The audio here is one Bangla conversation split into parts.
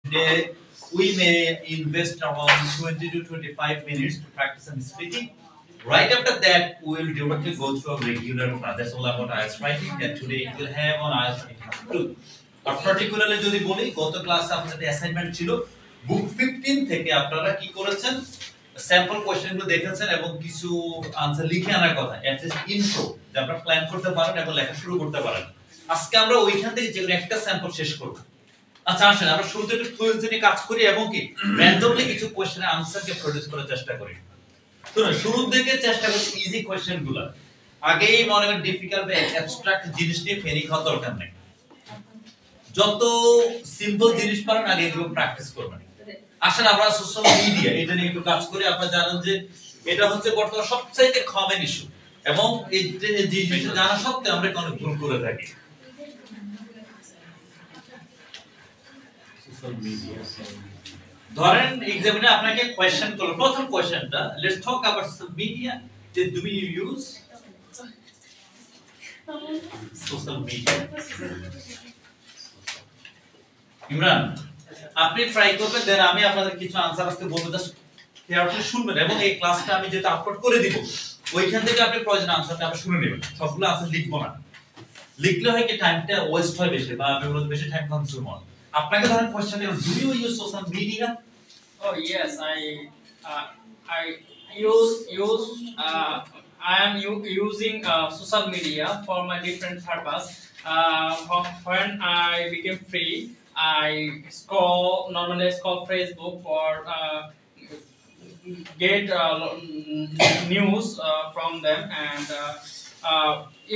Today, we may invest around 20 to 25 minutes to practice some speaking. Right after that, we will directly go through a regular class. That's all about IELTS writing that today you will have on IELTS writing 2. R particularly যদি বলি গত ক্লাসে আপনাদের অ্যাসাইনমেন্ট ছিল বুক 15 থেকে আপনারা কি করেছেন স্যাম্পল কোশ্চেনগুলো দেখেছেন এবং কিছু আনসার লিখে আনার কথা এট লিস্ট ইন্ট্রো যে আপনারা প্ল্যান করতে পারেন এবং লেখা শুরু করতে পারেন আজকে আমরা ওইখান থেকে যে একটা স্যাম্পল শেষ করব আচ্ছা আসেন আমরা শুরুতে একটু ফ্লুয়েন্সি নিয়ে কাজ করি এবং কি র্যান্ডমলি কিছু কোশ্চেনের আনসারকে প্রডিউস করার চেষ্টা করি শুনুন শুরু থেকে চেষ্টা করছি ইজি কোশ্চেনগুলো আগেই মনে করেন ডিফিকাল্ট বা অ্যাবস্ট্রাক্ট জিনিস নিয়ে ফেরি খাওয়ার দরকার নেই যত সিম্পল জিনিস পারেন আগে এগুলো প্র্যাকটিস করবেন আসেন আমরা সোশ্যাল মিডিয়া এটা নিয়ে একটু কাজ করি আপনারা জানেন যে এটা হচ্ছে বর্তমানে সবচেয়ে কমন ইস্যু এবং এই যে জিনিসটা জানা সত্ত্বেও আমরা অনেক ভুল করে থাকি সোশ্যাল মিডিয়া ধরেন এক্সামিনে আপনাকে কোশ্চেন করলো প্রথম কোশ্চেনটা let's talk about social media যে do you use social media Imran আপনি ট্রাই করবেন দেন আমি আপনাদের কিছু আনসার আজকে বলবো জাস্ট কেয়ারফুলি শুনবেন এবং এই ক্লাসটা আমি যেটা আপলোড করে দিব ওইখান থেকে আপনি প্রয়োজন আনসারটা আপনি শুনে নেবেন সবগুলো আনসার লিখবো না লিখলে হয় কি টাইমটা ওয়েস্ট হয় বেশি বা আপনি বলতে বেশি টাইম কনজিউম হয় আপনাকে ধরেন question do you use social media Oh yes, I use I am using social media for my different purpose. When I became free, I normally scroll Facebook for get news from them, and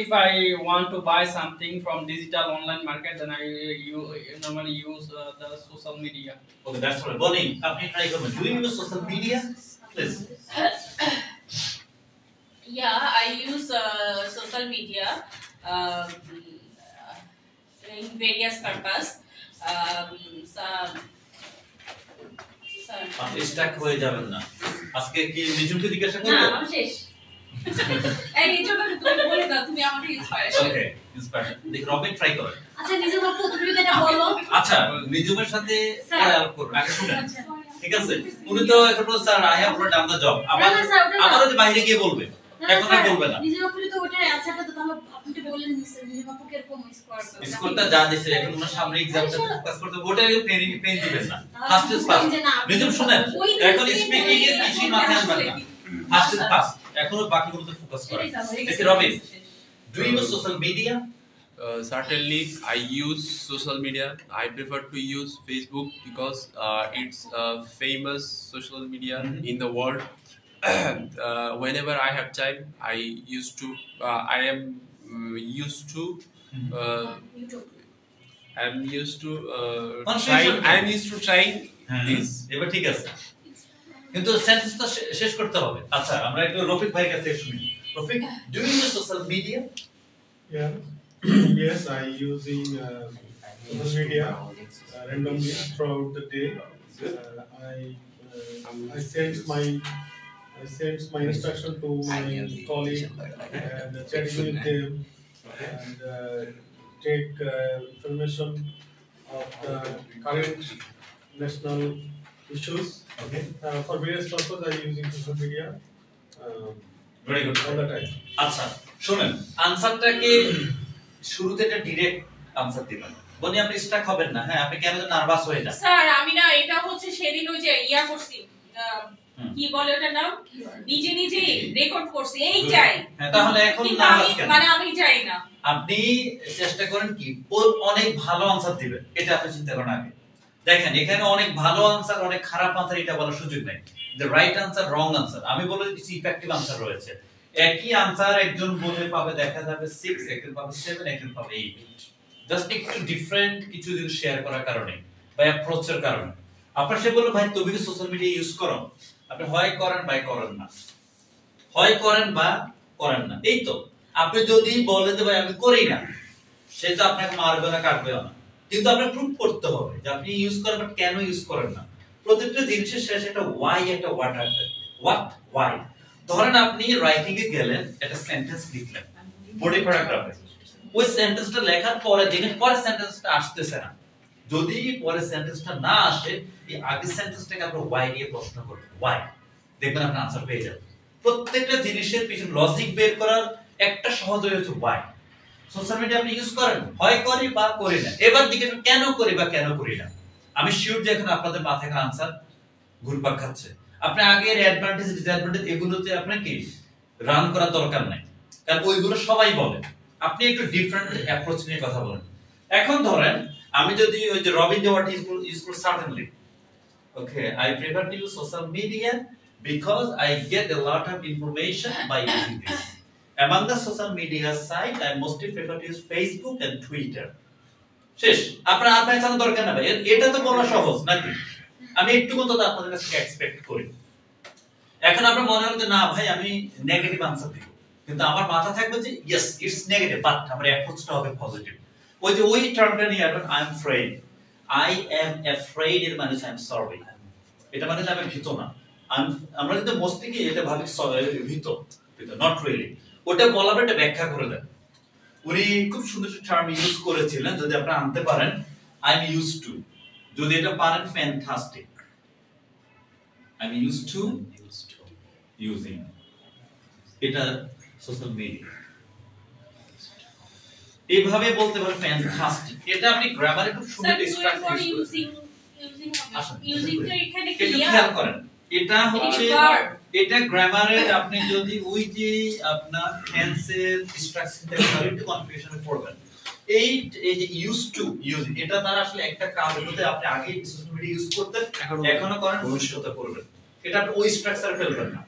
if I want to buy something from digital online market, then I normally use the social media. Okay, that's right. Bonnie, আপনি try করবেন. Do you use social media? Please. Yeah, I use social media in various purpose. আপনি স্টাক হয়ে যাবেন না আজকে কি নিজুকে জিজ্ঞাসা করব না আমি শেষ এই নিজুকে তুমি বলে দাও তুমি আমাকে ইন্সপায়ারেশন ওকে ইন্সপায়ারেশন দেখি রবিন ট্রাই করেন আচ্ছা নিজুকে তুমি এটা বলো আচ্ছা নিজুমের সাথে পরে আলাপ করব আগে শুনেন ঠিক আছে উনি তো এখন স্যার আই হ্যাভ পুরো ডান দা জব আমারও যে বাইরে গিয়ে বলবে এখন আর বলবে না নিজুকে তো ওটার অ্যানসারটা তো তাহলে আপনি তো বললেন নিজুকে কিরকম স্কোরটা যা দিছে এখন ওনার সামনে एग्जामটা ফোকাস করতে ওটাই পেন দিবেন না ফার্স্ট ইজ ফার্স্ট নিজুম শুনেন এখন স্পিকিং এর কিছু মাথায় আনবেন না ফার্স্ট ইজ ফার্স্ট এখন বাকিগুলোতে ফোকাস করেন দেখি Robin do you use social media Certainly, I use social media. I prefer to use Facebook because it's a famous social media in the world. Whenever I have time, I am used to try this. এবার ঠিক আছে কিন্তু সেন্টেন্সটা শেষ করতে হবে আচ্ছা আমরা একটু রফিক ভাইয়ের কাছে শুনি Rafiq do you use social media Yes, I using social media randomly throughout the day. I send my instruction to my colleague and chatting with them and take information of the current national issues. Okay. For various purposes, I using social media. Very good. All the time. আচ্ছা শুনেন আনসারটাকে শুরুতে একটা ডাইরেক্ট আনসার দিবেন বনি আপনি স্টাক হবেন না হ্যাঁ আপনি কেন নার্ভাস হয়ে যান স্যার আমি না এটা হচ্ছে সেদিন ওই যে ইয়া করছি কি বলে ওটা নাম নিজে রেকর্ড করছি এইটাই হ্যাঁ তাহলে এখন নার্ভাস কেন মানে আমি চাই না আপনি চেষ্টা করেন কি অনেক ভালো আনসার দিবেন এটা আপনি চিন্তা করেন আগে দেখেন এখানে অনেক ভালো আনসার অনেক খারাপ আনসার এটা বলার সুযোগ নাই the right answer wrong answer আমি বলবো কিছু ইফেক্টিভ আনসার রয়েছে একই আনসার একজন বলে পাবে দেখা যাবে 6 একজন পাবে 7 একজন পাবে 8 জাস্ট একটু ডিফারেন্ট কিছু জিনিস শেয়ার করার কারণে বা অ্যাপ্রোচের কারণে আপনারা সে বললো ভাই তুমি কি সোশ্যাল মিডিয়া ইউজ করো আপনি হয় করেন বা করেন না হয় করেন বা করেন না এই তো আপনি যদি বলেন যে ভাই আমি করি না সে তো আপনাকে মারবে না কাটবেও না কিন্তু আপনাকে প্রুফ করতে হবে যে আপনি ইউজ করেন বাট কেন ইউজ করেন না প্রত্যেকটা জিনিসের শেষে একটা ওয়াই একটা হোয়াট আছে হোয়াট ওয়াই ধরেন আপনি রাইটিং এ গেলেন একটা সেন্টেন্স লিখলেন বডি প্যারাগ্রাফে ওই সেন্টেন্সটা লেখার পরে দেখেন পরের সেন্টেন্সটা আসতেছে না যদি পরে সেন্টেন্সটা না আসে এই আগের সেন্টেন্সটাকে আপনি why দিয়ে প্রশ্ন করবেন why দেখবেন আপনি आंसर পেয়ে যাবেন প্রত্যেকটা জিনিসের পিছনে লজিক বের করার একটা সহজ ওয়ে হচ্ছে why সোশ্যাল মিডিয়া আপনি ইউজ করেন হয় করি বা করি না এবার দিকে কেন করি বা কেন করি না আমি শিওর যে এখন আপনাদের মাথায় आंसर ঘুরপাক খাচ্ছে আপনি আগের অ্যাডভান্টেজ ডিসঅ্যাডভান্টেজ এগুলোতে আপনার কি রান করার দরকার নাই কারণ ওইগুলো সবাই বলে আপনি একটু ডিফারেন্ট অ্যাপ্রোচ নিয়ে কথা বলেন এখন ধরেন আমি যদি ওই যে রবিন যে ওয়ার্ড ইউজ করি certainly okay I prefer to use social media because I get a lot of information by using this among the social media site I mostly prefer to use Facebook and Twitter শেষ আপনার আর পেছানোর দরকার না ভাই এটা তো বলা সহজ নাকি আমি একটু মতো আপনাদের কাছে এক্সপেক্ট করি এখন আপনার মনে হলো যে না ভাই আমি নেগেটিভ आंसर দিব কিন্তু আমার মাথা থাকবে যে ইয়েস ইটস নেগেটিভ বাট আমার অ্যাপ্রোচটা হবে পজিটিভ ওই যে ওই টার্মটা নিয়ে আসবেন I am afraid I am afraid এর মানে আই এম সরি এটা মানে আমি ভীত না আমরা কিন্তু মোস্টলি কি এটা ভাবি ভীত নট রিয়েলি ওটা বলার একটা ব্যাখ্যা করে দেন উনি খুব সুন্দর টার্ম ইউজ করেছিলেন যদি আপনি আনতে পারেন আই এম ইউজড টু যদি এটা পারেন fantastic I am used to using এটা সোশ্যাল মিডিয়া এইভাবে বলতে পারেন ফ্যান্টাস্টিক এটা আপনি গ্রামারে খুব সুন্দর স্ট্রাকচার ইউজিংটা এখানে ক্লিয়ার করেন এটা হচ্ছে এটা গ্রামারে আপনি যদি ওই যে আপনার টেন্সের স্ট্রাকচারটা একটু কনফিউশনে পড়বেন এই যে ইউজ টু ইউজ এটা তার আসলে একটা কাজ হতে আপনি আগে সোশ্যাল মিডিয়া ইউজ করতেন এখনো করেন ভবিষ্যতে করবেন এটা আপনি ওই স্ট্রাকচারে ফেলবেন না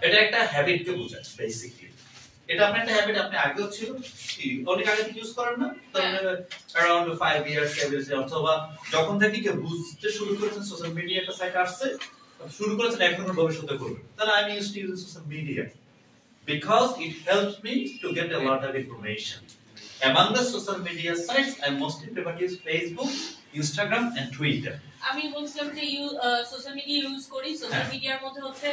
এটা একটা হ্যাবিটকে বোঝায় বেসিক্যালি এটা আপনার একটা হ্যাবিট আপনি আগেও ছিল অনেক আগে থেকে ইউজ করেন না अराउंड 5 ইয়ার্স 7 ইয়ার্স অথবা যখন থেকে কি বুঝতে শুরু করেছেন সোশ্যাল মিডিয়া একটা সাইট আসছে শুরু করেছেন এখন ভবিষ্যতে করবেন তাহলে আমি use to use social media because it helps me to get a lot of information among the social media sites I mostly prefer to use Facebook Instagram and Twitter আমি বলছিলাম যে সোশ্যাল মিডিয়া ইউজ করি সোশ্যাল মিডিয়ার মধ্যে হচ্ছে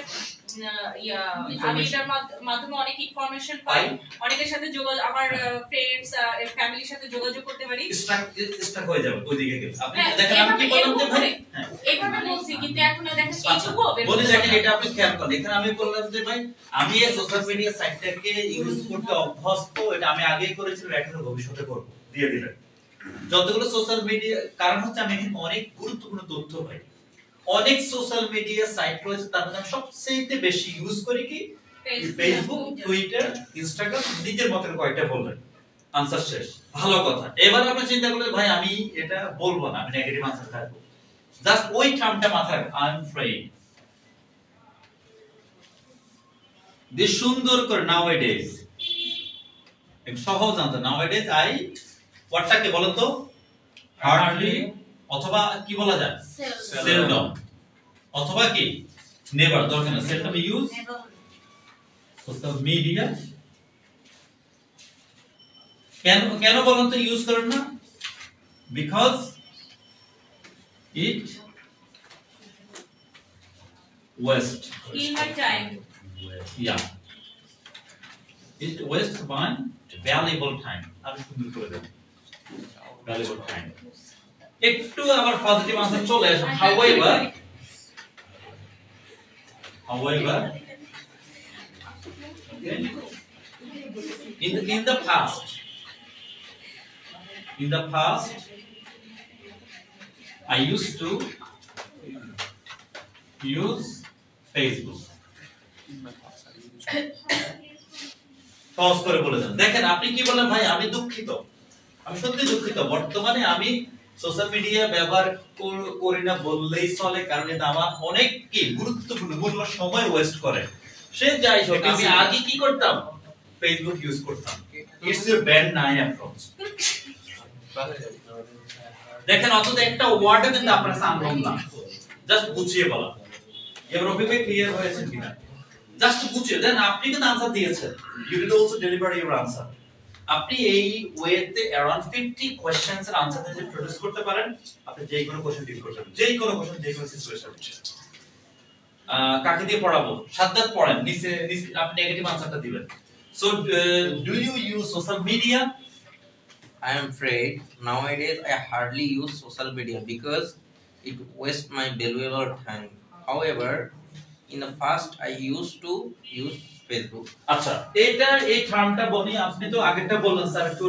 আমি এটার মাধ্যমে অনেক ইনফরমেশন পাই অনেকের সাথে যোগাযোগ আমার ফ্রেন্ডস ফ্যামিলির সাথে যোগাযোগ করতে পারি স্টাক হয়ে যাবে ওইদিকে গেলে আপনি দেখেন আমি কি বললাম যে ভাই এইভাবে বলছি কিন্তু এখন দেখেন এইটুকু বলে দেখেন এটা আপনি খেয়াল করেন এখানে আমি বললাম যে ভাই আমি এই সোশ্যাল মিডিয়া সাইটটাকে ইউজ করতে অভ্যস্ত এটা আমি আগেই করেছিলাম এখন ভবিষ্যতে করব দিয়ে দিলেন যতগুলো সোশ্যাল মিডিয়া কারণ হচ্ছে আমি এখানে অনেক গুরুত্বপূর্ণ তথ্য পাই অনেক সোশ্যাল মিডিয়া সাইট রয়েছে তার মধ্যে আমি সবচেয়ে বেশি ইউজ করি কি ফেসবুক টুইটার ইনস্টাগ্রাম নিজের মতের কয়েকটা বলবেন आंसर শেষ ভালো কথা এবার আপনি চিন্তা করলে ভাই আমি এটা বলবো না আমি নেগেটিভ आंसर থাকবো জাস্ট ওই টার্মটা মাথায় রাখবেন আই এম afraid দিস সুন্দর করে nowadays এক সহজ आंसर nowadays আই ওয়ার্ডটাকে বলেন তো হার্ডলি অথবা কি বলা যায় সেলডম অথবা কি নেভার দরকার না সেলডম ইউজ সোশ্যাল মিডিয়া কেন কেন বলেন তো ইউজ করেন না because it West kill my time yeah it waste my valuable time আমি সুন্দর করে দেব valuable time একটু আবার পজিটিভ आंसर চলে আসে however okay, in the past I used to use Facebook সহজ করে বলে দেন দেখেন আপনি কি বলেন ভাই আমি দুঃখিত আমি সত্যি দুঃখিত বর্তমানে আমি সোশ্যাল মিডিয়া ব্যবহার করি না বললেই চলে কারণ এটা আমার অনেক কি গুরুত্বপূর্ণ মূল্য সময় ওয়েস্ট করে সে যাই হোক আমি আগে কি করতাম ফেসবুক ইউজ করতাম ইটস ইউর ব্যান্ড নাই অ্যাপ্রোচ দেখেন অত একটা ওয়ার্ডও কিন্তু আপনার সামনে না জাস্ট গুছিয়ে বলা এবার অভিজ্ঞতা ক্লিয়ার হয়েছে কিনা জাস্ট গুছিয়ে দেন আপনি কিন্তু आंसर দিয়েছেন you did also deliver your answer আপনি এই ওয়েতে अराउंड 50 কোশ্চেনস এর आंसर যদি প্রডিউস করতে পারেন আপনি যে কোনো কোশ্চেন ডিল করতে পারবেন যে কোনো কোশ্চেন যে কোনো সিচুয়েশন কাকে দিয়ে পড়াবো সাদ্দাত পড়েন নিচে আপনি নেগেটিভ आंसरটা দিবেন so do you use social media I am afraid nowadays I hardly use social media because it wastes my valuable time. However, in the past I used to use Facebook. আচ্ছা, এই টার্মটা বলি, আপনি তো আগেরটা বললেন স্যার, একটু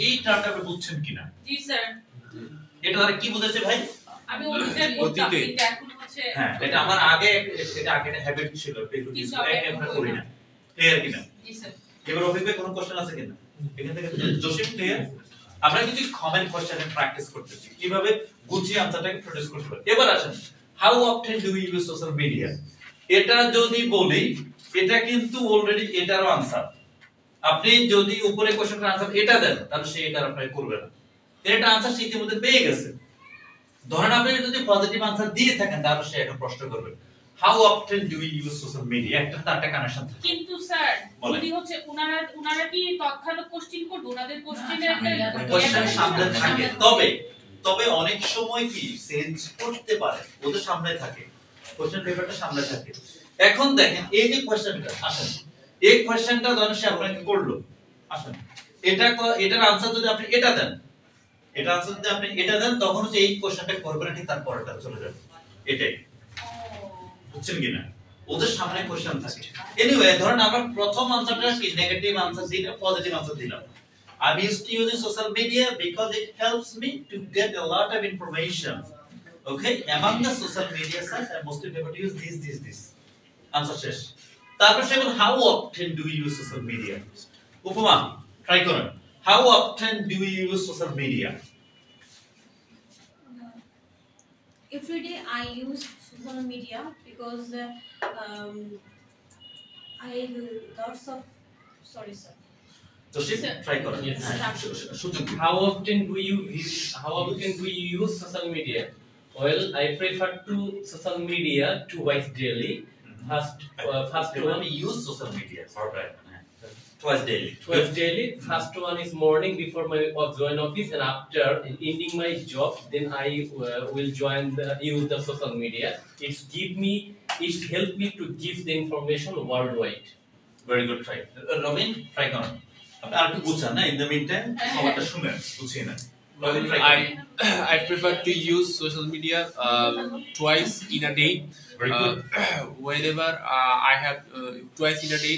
এই টার্মটা আপনি বুঝছেন কিনা? জি স্যার। এটা আর কি বুঝাচ্ছে ভাই? আমি অতীতে বলতাম, কিন্তু এখন হচ্ছে হ্যাঁ, এটা আমার আগে একটা হ্যাবিট ছিল, ফেসবুক ইউজ করে, এখন করি না। ক্লিয়ার কিনা? জি স্যার। এবার অভিজ্ঞ কোনো কোশ্চেন আছে কিনা? এখান থেকে জসিম ক্লিয়ার? আমরা কিছু কমেন্ট কোশ্চেনে প্র্যাকটিস করতেছি কিভাবে গুছিয়ে আনসারটাকে প্রডিউস করতে পারি। এবার আসেন, how often do you use social media? এটা যদি বলি, এটা কিন্তু অলরেডি এটারও আনসার। আপনি যদি উপরে কোশ্চেনটার আনসার এটা দেন, তাহলে সে এটা অ্যাপ্লাই করবে না। এটা আনসার সে ইতিমধ্যে পেয়ে গেছে। ধরেন আপনি যদি পজিটিভ আনসার দিয়ে থাকেন, তাহলে সে একটা প্রশ্ন করবে, how often do you use social media? একটা তার একটা কানেকশন থাকে। কিন্তু স্যার, যদি হচ্ছে উনারা কি তৎক্ষণাৎ কোশ্চেন করবে? উনাদের কোশ্চেনের একটা কোশ্চেন সামনে থাকে, তবে অনেক সময় কি চেঞ্জ করতে পারে, ওদের সামনে থাকে, কোশ্চেন পেপারটা সামনে থাকে। এখন দেখেন এই যে কোশ্চেনটা, আসেন এই কোশ্চেনটা ধরেন সে আপনাকে করলো, আসেন এটার আনসার যদি আপনি এটা দেন, এটা আনসার যদি আপনি এটা দেন, তখন হচ্ছে এই কোশ্চেনটা করবেন, ঠিক তার পরেরটা চলে যাবে। এটাই বুঝছেন কিনা? ওদের সামনে কোশ্চেন থাকে। এনিওয়ে, ধরেন আমরা প্রথম আনসারটা কি নেগেটিভ আনসার দিলাম, পজিটিভ আনসার দিলাম। I'm used to using social media because it helps me to get a lot of information. Okay, among the social media sites, I mostly prefer to use this. Answer শেষ। তারপর সে বলে, how often do you use social media? উপমা ট্রাই করুন, how often do you use social media? Every day I use social media because I lots of sorry sir. Jasim try করুন। সুযোগ। How often do you use social media? Well, I prefer to social media twice daily. First one we use social media for that. Twice daily. First one is morning before my join office, and after ending my job, then I will use the social media. It's help me to give the information worldwide. Very good try. Robin, try করুন। আপনি আরেকটু বুঝছেন না, in the meantime সবারটা শুনেন, বুঝিয়ে নেন। Robin, try করুন। I prefer to use social media twice in a day. Very good. Whenever I have twice in a day.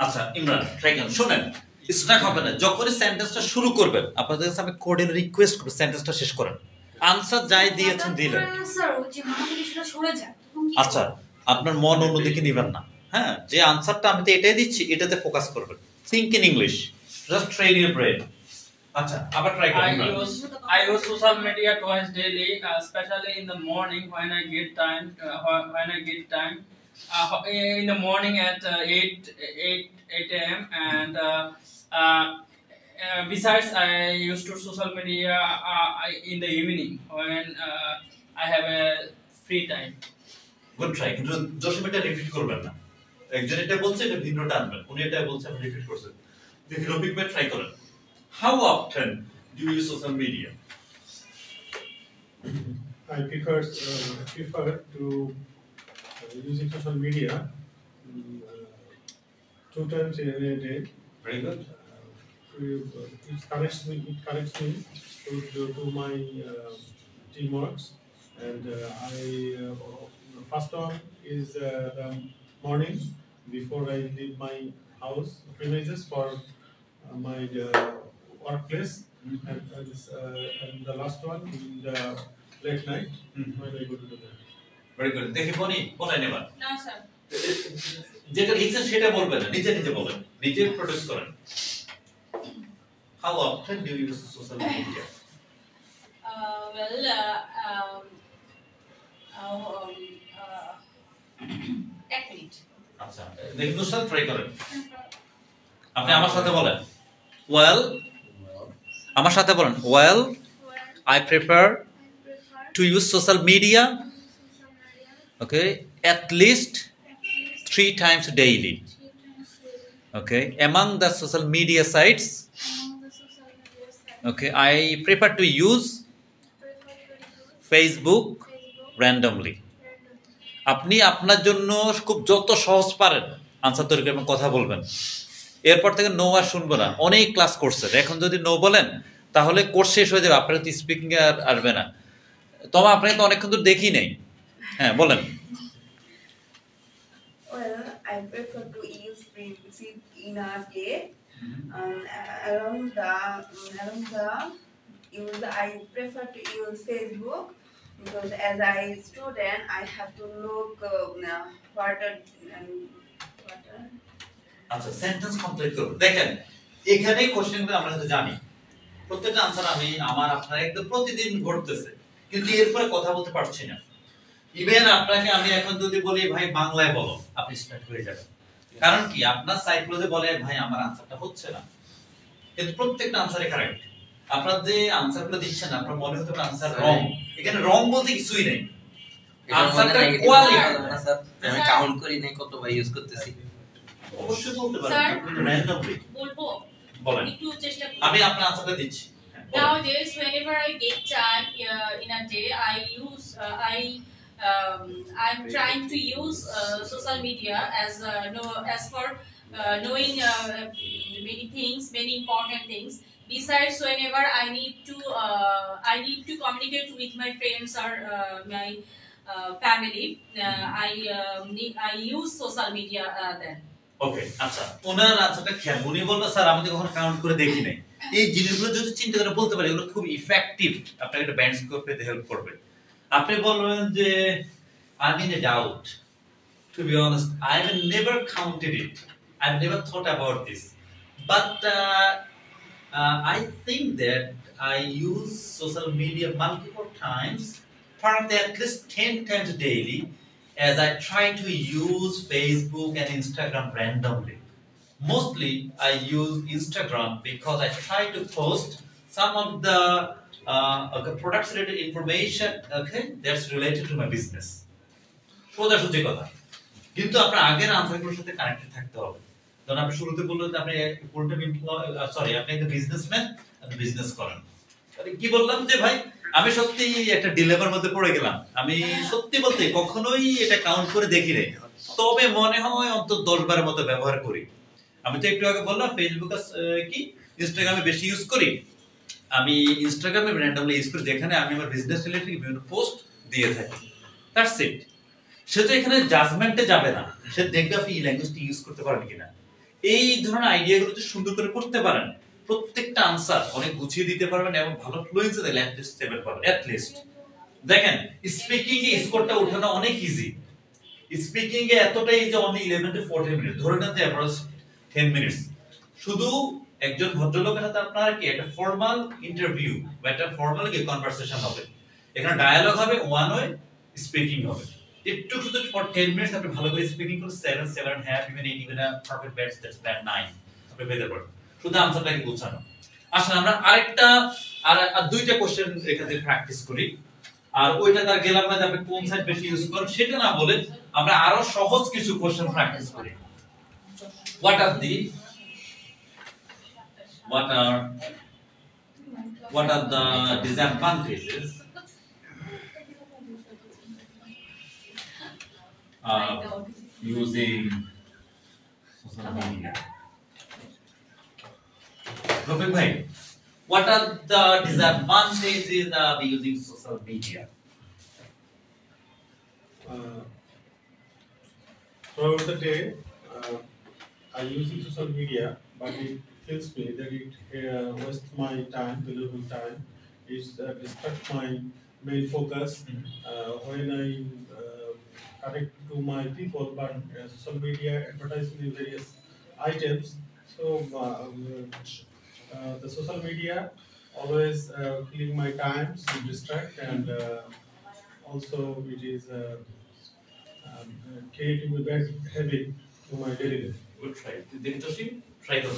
আচ্ছা ইমরান, ট্রাই করুন। শুনেন, স্ট্রাক হবে না, যখনই সেন্টেন্সটা শুরু করবেন, আপনাদের কাছে আমি কোর্ডিনেট রিকোয়েস্ট করব, সেন্টেন্সটা শেষ করেন। আনসার যাই দিয়েছেন দিলেন। স্যার ওই যে মাথাটা সরে যায়। আচ্ছা, আপনার মন অন্যদিকে নেবেন না। হ্যাঁ, যে আনসারটা আমি তো এটাই দিচ্ছি, এটাতে ফোকাস করবেন। Think in English, just train your brain. আচ্ছা, আবার ট্রাই করুন। I use social media twice daily, especially in the morning when I get time. In the morning at 8 a.m. and besides I used to social media in the evening when I have a free time. Good try, কিন্তু জসিম এটা রিপিট করবেন না। একজন এটা বলছে, এটা ভিন্নটা আনবেন, উনি এটা বলছে, আপনি রিপিট করছেন। দেখি রফিক ভাই ট্রাই করেন। How often do you use social media? I prefer to using social media 2 times in a day. Very good. It connects me to my teamworks, and first one is the morning before I leave my house premises for my workplace, and the last one in the late night when I go to the bed. Very good. দেখি বলেন এবার। না স্যার, যেটা লিখছেন সেটা বলবেন না, নিজে বলেন, নিজে প্রডিউস করেন। How often do you use social media? Well, এক মিনিট। আচ্ছা, দেখি নুসরাত ট্রাই করেন। আপনি আমার সাথে বলেন। Well, আমার সাথে বলেন। Well, I prefer to use social media, okay, at least 3 times daily. Okay, among the social media sites, okay, I prefer to use Facebook randomly. আপনি আপনার জন্য খুব যত সহজ পারেন আনসার তৈরি করবেন, কথা বলবেন। এরপর থেকে নো আর শুনবো না, অনেক ক্লাস করছেন, এখন যদি নো বলেন তাহলে কোর্স শেষ হয়ে যাবে, আপনারা তো স্পিকিং আর আসবে না। তবে আপনাকে তো অনেকক্ষণ তো দেখি নেই। হ্যাঁ বলেন। Well, I prefer to use privacy in a day. Along the use, I prefer to use Facebook because as a student, I have to look what are, what are আচ্ছা সেন্টেন্স কমপ্লিট করুন। দেখেন এখানে কোশ্চেনগুলো আমরা কিন্তু জানি, প্রত্যেকটা আনসার আমি আমার আপনার একদম প্রতিদিন ঘটতেছে, কিন্তু এরপরে কথা বলতে পারছি না। ইভেন আপনাকে আমি এখন যদি বলি ভাই বাংলায় বলো, আপনি স্টার্ট হয়ে যাবেন। কারণ কি আপনার সাইকোলজি বলে ভাই আমার আনসারটা হচ্ছে না, কিন্তু প্রত্যেকটা আনসারই কারেক্ট। আপনারা যে আনসারগুলো দিচ্ছেন আপনার মনে হতে পারে আনসার রং, এখানে রং বলতে কিছুই নেই। আনসারটা কোয়ালিটি না স্যার, আমি কাউন্ট করি নাই কতবার ইউজ করতেছি। অবশ্যই বলতে পারেন, স্যার আপনি র্যান্ডমলি বলবো, বলেন, একটু চেষ্টা করি। আমি আপনার আনসারটা দিচ্ছি। Nowadays, whenever I get time in a day, I'm trying to use social media as for knowing many things, many important things. Besides, whenever I need to communicate with my friends or my family, I use social media then. ওকে আচ্ছা, ওনার আনসারটা খেয়াল, উনি বললো স্যার আমি তো কখনো কাউন্ট করে দেখি নাই। এই জিনিসগুলো যদি চিন্তা করে বলতে পারি এগুলো খুব ইফেক্টিভ, আপনাকে একটা ব্যান্ড স্কোর পেতে হেল্প করবে। আপনি বলবেন যে I'm in a doubt. To be honest, I've never counted it. I've never thought about this. But I think that I use social media multiple times, probably at least 10 times daily, as I try to use Facebook and Instagram randomly. Mostly I use Instagram because I try to post some of the products related information, okay, that's related to my business. সোজা সুজি কথা, কিন্তু আপনার আগের আনসারগুলোর সাথে কানেক্টেড থাকতে হবে। কারণ আপনি শুরুতে বললেন আপনি আপনি একটা বিজনেসম্যান, আপনি বিজনেস করেন। তাহলে কি বললাম যে ভাই আমি সত্যি একটা ডিলেমার মধ্যে পড়ে গেলাম, আমি সত্যি বলতে কখনোই এটা কাউন্ট করে দেখি নাই, তবে মনে হয় অন্তত 10-12 মতো ব্যবহার করি। আমি তো একটু আগে বললাম ফেসবুক কি ইনস্টাগ্রামে বেশি ইউজ করি। আমি ইনস্টাগ্রামে র্যান্ডমলি ইউজ করি, যেখানে আমি আমার বিজনেস রিলেটেড বিভিন্ন পোস্ট দিয়ে থাকি, দ্যাটস ইট। সে তো এখানে জাজমেন্টে যাবে না, সে দেখবে আপনি এই ল্যাঙ্গুয়েজটি ইউজ করতে পারেন কিনা। এই ধরনের আইডিয়াগুলো যদি সুন্দর করে করতে পারেন প্রত্যেকটা আনসার অনেক গুছিয়ে দিতে পারবেন এবং ভালো ফ্লুয়েন্সি দিলে অ্যাট লিস্ট 7 পাবেন অ্যাট লিস্ট। দেখেন স্পিকিং এ স্কোরটা ওঠানো অনেক ইজি, স্পিকিং এ এতটাই যে অনলি 11 to 14 মিনিট, ধরে নেন যে অ্যাপ্রক্স 10 মিনিটস। শুধু একজন ভদ্রলোকের সাথে আপনার কি একটা ফর্মাল ইন্টারভিউ বা একটা ফর্মাল কি কনভারসেশন হবে, এখানে ডায়ালগ হবে, ওয়ান ওয়ে স্পিকিং হবে। একটু শুধু ফর 10 মিনিটস আপনি ভালো করে স্পিকিং করে 7.5 even 8 even a perfect bats that's bat 9 আপনি পেতে পারেন, শুধু আনসারটাকে গোছানো। আসলে আমরা আরেকটা আর দুইটা কোশ্চেন এখানে প্র্যাকটিস করি, আর ওইটা তার গেলাম না যে আপনি কোন সাইড বেশি ইউজ করেন সেটা না বলে আমরা আরো সহজ কিছু কোশ্চেন প্র্যাকটিস করি। What are the disadvantages using social media? Robin bhai, what are the disadvantages of using social media? Throughout the day, I use social media, but it kills me that it wastes my time, valuable time. It distracts my main focus when I connect to my people. But social media advertising various items, so the social media always killing my time to distract, and also it is creating a bad habit to my daily life. Good try. Try to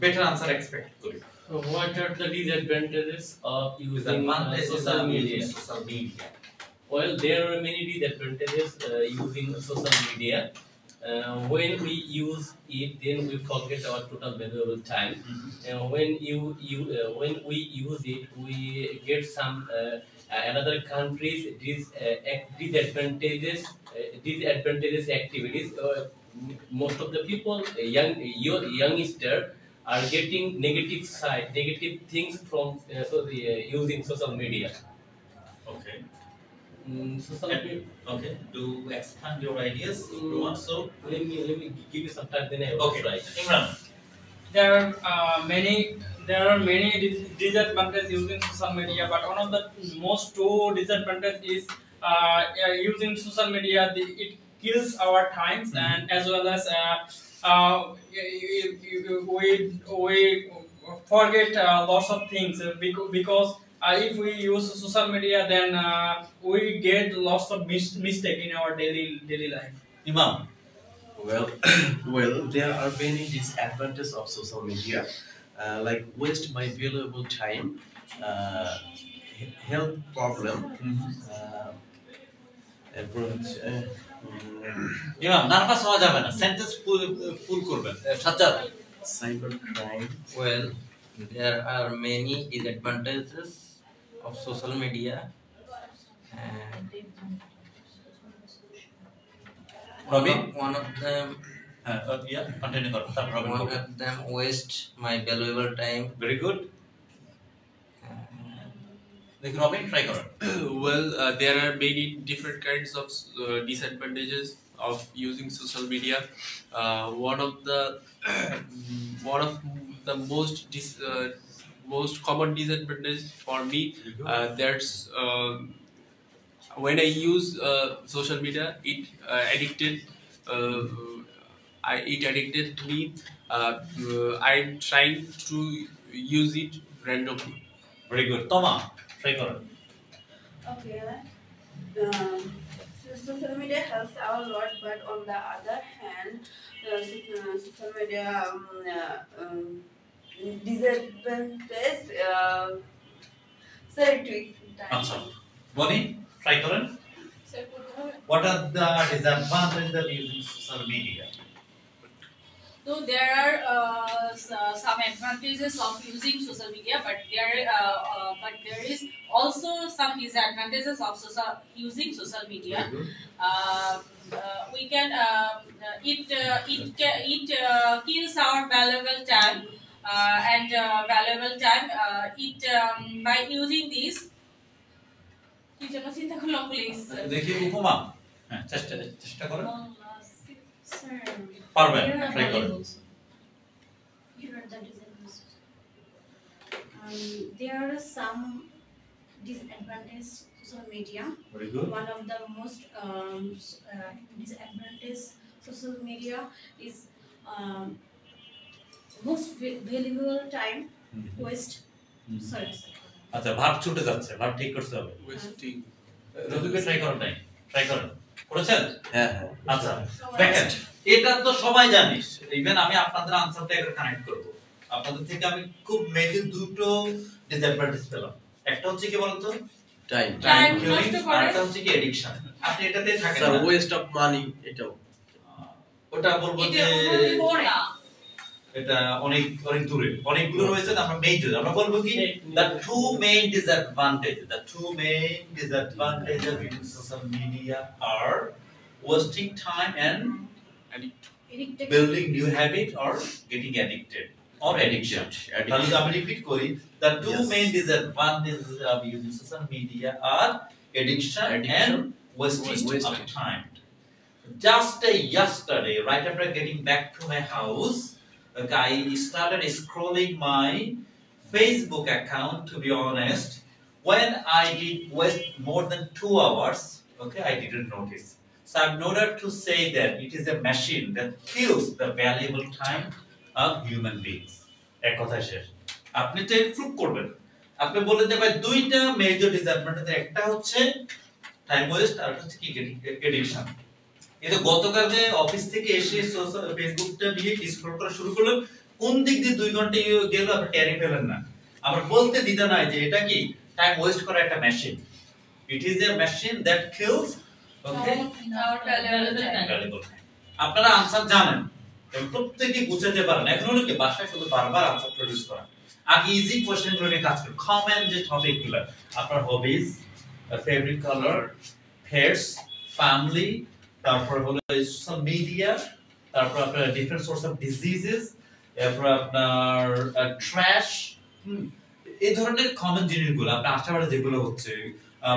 better answer expect করি। So what are the disadvantages of using social media? Social media. Well, there are many disadvantages using social media. When we use it, then we forget our total valuable time. When we use it, we get some another countries disadvantages activities. most of the people, youngster, are getting negative things from using social media. Okay. Social media. Okay. Do expand your ideas. You want so? Let me give you some time. Then I will Okay. try. Imran. There are many disadvantages using social media, but one of the most two disadvantage is using social media. It kills our times, and as well as we forget lots of things because if we use social media, then we get lots of mistake in our daily life. Imam. Well, well, there are many disadvantages of social media, like waste my valuable time, health problem, and Imam, nervous হওয়া যাবে না, সেন্টেন্স ফুল করবেন। Sajjad. cyber crime. Well, there are many disadvantages of social media, and Robin? one of them Yeah, continue করো, তারপর Robin one করবে। of them waste my valuable time. Very good. দেখি Robin try করো। Well, there are many different kinds of disadvantages of using social media. One of the one of the most common disadvantage for me, that's when I use social media, it addicted me. I'm trying to use it randomly. Very good. Toma, try করো। Okay. Social media helps a lot, but on the other hand, social media disadvantage. Sorry, tweet. আচ্ছা। বনি, try করেন। What are the disadvantages of using social media? So there are some advantages of using social media, but there is also some disadvantages of using social media. We can it kills our valuable time by using this. Please. দেখি উপমা। হ্যাঁ, চেষ্টা করেন। Sir, পারবেন, here are try করেন। here are the disadvantages. There are some disadvantages social media. Very good. One of the most disadvantage social media is most valuable time waste. Sorry. আচ্ছা, ভার্ব ছুটে যাচ্ছে, ভার্ব ঠিক করতে হবে। Wasting. রবিকে ট্রাই করেন নাই? ট্রাই করেন। করেছেন? হ্যাঁ হ্যাঁ। আচ্ছা, দেখেন, এটা তো সবাই জানিস। ইভেন আমি আপনাদের আনসারটা এখানে কানেক্ট করব। আপনাদের থেকে আমি খুব মেজর দুটো ডিসঅ্যাডভান্টেজ পেলাম। একটা হচ্ছে কি বলতো? টাইম কিলিং, আর একটা হচ্ছে কি এডিকশন। আপনি এটাতেই থাকেন স্যার, না। ওয়েস্ট অফ মানি এটাও। ওটা বলবো যে এটা অনেক অনেক দূরে, অনেকগুলো রয়েছে, আমরা মেজর আমরা বলবো কি the two main disadvantages of using social media are wasting time and building new habit or getting addicted or addiction. তাহলে আমি রিপিট করি, the two main disadvantages of using social media are addiction and wasting of time. Just yesterday, right after getting back to my house, I started scrolling my Facebook account. To be honest, when I did waste more than 2 hours, okay, I didn't notice. So I'm in order to say that it is a machine that kills the valuable time of human beings. এক কথা শেষ। আপনি তো প্রুভ করবেন, আপনি বলেন যে ভাই দুইটা মেজর ডিসঅ্যাডভান্টেজ, একটা হচ্ছে টাইম ওয়েস্ট আর একটা হচ্ছে কি এডিকশন। এই তো গতকাল যে অফিস থেকে এসে সোশ্যাল ফেসবুকটা নিয়ে স্ক্রল করা শুরু করলাম, কোন দিক দিয়ে 2 ঘন্টা গেল আপনি টেরি পেলেন না। আমরা বলতে দিতে নাই যে এটা কি টাইম ওয়েস্ট করা একটা machine. It is a machine that kills okay valuable time. আপনারা আনসার জানেন এবং প্রত্যেকই বুঝাতে পারেন। এখন হলো কি বাসায় শুধু বারবার আনসার প্রডিউস করা। আগে ইজি কোশ্চেনগুলো নিয়ে কাজ করুন, কমন যে টপিকগুলো আপনার hobbies, favourite colour, pets, family, তারপর হলো সোশ্যাল মিডিয়া, তারপর আপনার ডিফারেন্ট সোর্স অফ ডিজিজেস, এরপর আপনার ট্র্যাশ, এই ধরনের কমন জিনিসগুলো আপনার আশেপাশে যেগুলো হচ্ছে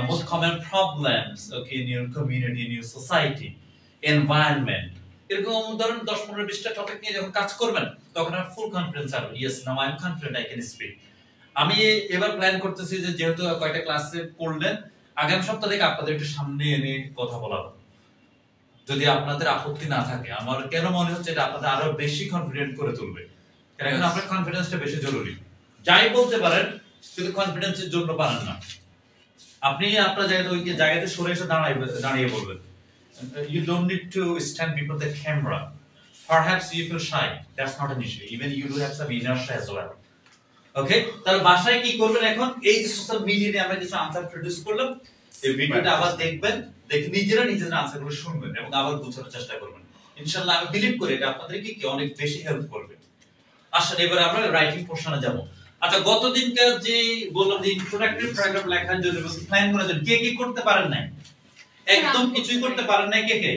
most common problems okay in your community, in your society, environment, এরকম ধরুন 10-15-20টা টপিক নিয়ে যখন কাজ করবেন তখন আপনার ফুল কনফিডেন্স হবে, yes now I am confident I can speak. আমি এবার প্ল্যান করতেছি যে যেহেতু কয়টা ক্লাসে পড়লেন, আগামী সপ্তাহ থেকে আপনাদের একটু সামনে এনে কথা বলাবো, যদি আপনাদের আপত্তি না থাকে। আমার কেন মনে হচ্ছে এটা আপনাদের আরো বেশি কনফিডেন্ট করে তুলবে, কারণ এখন আপনার কনফিডেন্সটা বেশি জরুরি। যাই বলতে পারেন শুধু কনফিডেন্সের জন্য পারেন না, আপনি আপনার জায়গাতে সরে এসে দাঁড়িয়ে বলবেন। You don't need to stand before the camera. Perhaps you feel shy. That's not an issue. Even you do have some inertia as well. Okay? তাহলে বাসায় কি করবেন এখন? এই যে সোশ্যাল মিডিয়াতে আমরা কিছু আনসার প্রোডিউস করলাম, এই ভিডিওটা আবার দেখবেন, দেখে নিজেরা নিজেদের আনসারগুলো শুনবেন এবং আবার বোঝার চেষ্টা করবেন। ইনশাআল্লাহ আমি বিলিভ করি এটা আপনাদেরকে কি অনেক বেশি হেল্প করবে। আসলে এবারে আমরা রাইটিং পোরশনে যাব। আচ্ছা, গতদিনকার যে বললাম যে ইন্ট্রোডাক্টরি প্যারাগ্রাফ লেখার জন্য প্ল্যান করার জন্য কে করতে পারেন নাই? একদম কিছুই করতে পারেন নাই কে কে?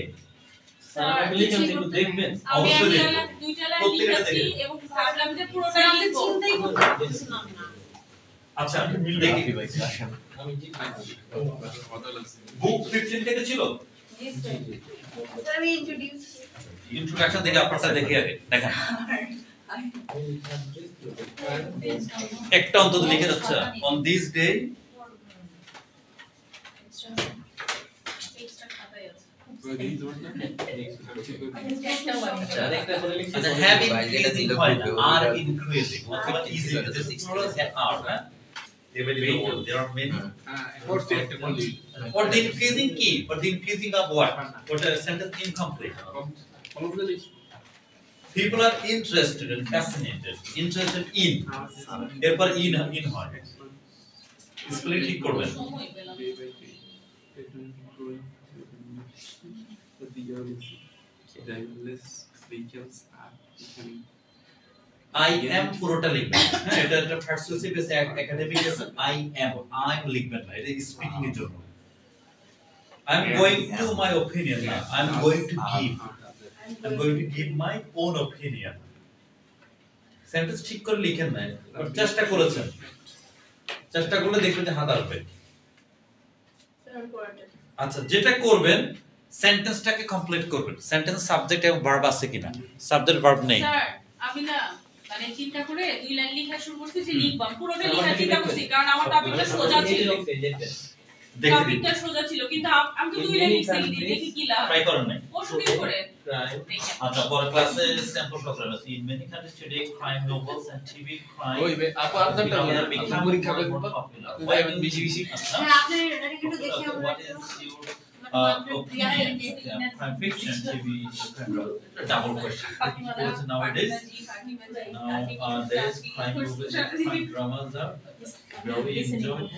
স্যার লিখে একটু দেখবেন। অবশ্যই আমি দেখবেন। দুইটা লাইন লিখেছি এবং ভাবলাম যে পুরোটা লিখবো। চিন্তাই করতে পারছিলাম না। আচ্ছা দেখি আমি জি বুক 15 থেকে ছিল Sir, আমি introduce. ইন্ট্রোডাকশন থেকে আপনারটা দেখে আগে দেখেন, একটা অন্তত লিখে যাচ্ছে অন দিস ডে আচ্ছা হ্যাভ ইনক্রিজিং হয় না, আর ইনক্রিজিং অথবা ইজি দিস ইজ আর না there are many for the increasing key, for the increasing of what, what a sentence incomplete. People are interested and fascinated, interested in, এরপর in হয় স্পেলিং ঠিক করবেন। I am পুরোটা লিখবেন, হ্যাঁ এটা একটা persuasive essay academic essay I am লিখবেন না, এটা স্পিকিং এর জন্য। I am going to my opinion now, I am going to give my own opinion. Sentence ঠিক করে লিখেন না, চেষ্টা করেছেন, চেষ্টা করলে দেখবেন যে হাত আসবে। আচ্ছা যেটা করবেন সেন্টেন্সটাকে কমপ্লিট করবেন, সেন্টেন্স সাবজেক্ট এবং ভার্ব আছে কিনা, সাবজেক্ট ভার্ব নেই। স্যার আমি না মানে চিন্তা করে দুই লাইন লেখা শুরু করছি যে লিখবাম, পুরোটা লেখা চিন্তা করছি কারণ আমার টপিকটা সোজা ছিল, টপিকটা সোজা ছিল কিন্তু আমি তো দুই লাইন লিখছি, দেখি কি লাভ ট্রাই করেন নাই। ওষুধই করে আচ্ছা পরের ক্লাসে স্যাম্পল প্রবলেম আছে। In many countries today crime novels and TV crime ওই আপু আপনারটা পরীক্ষা হবে বেশি বেশি হ্যাঁ আপনি এটা একটু দেখি আমরা what is your opinion crime fiction TV double question because nowadays there is crime movies, crime dramas are very enjoyed.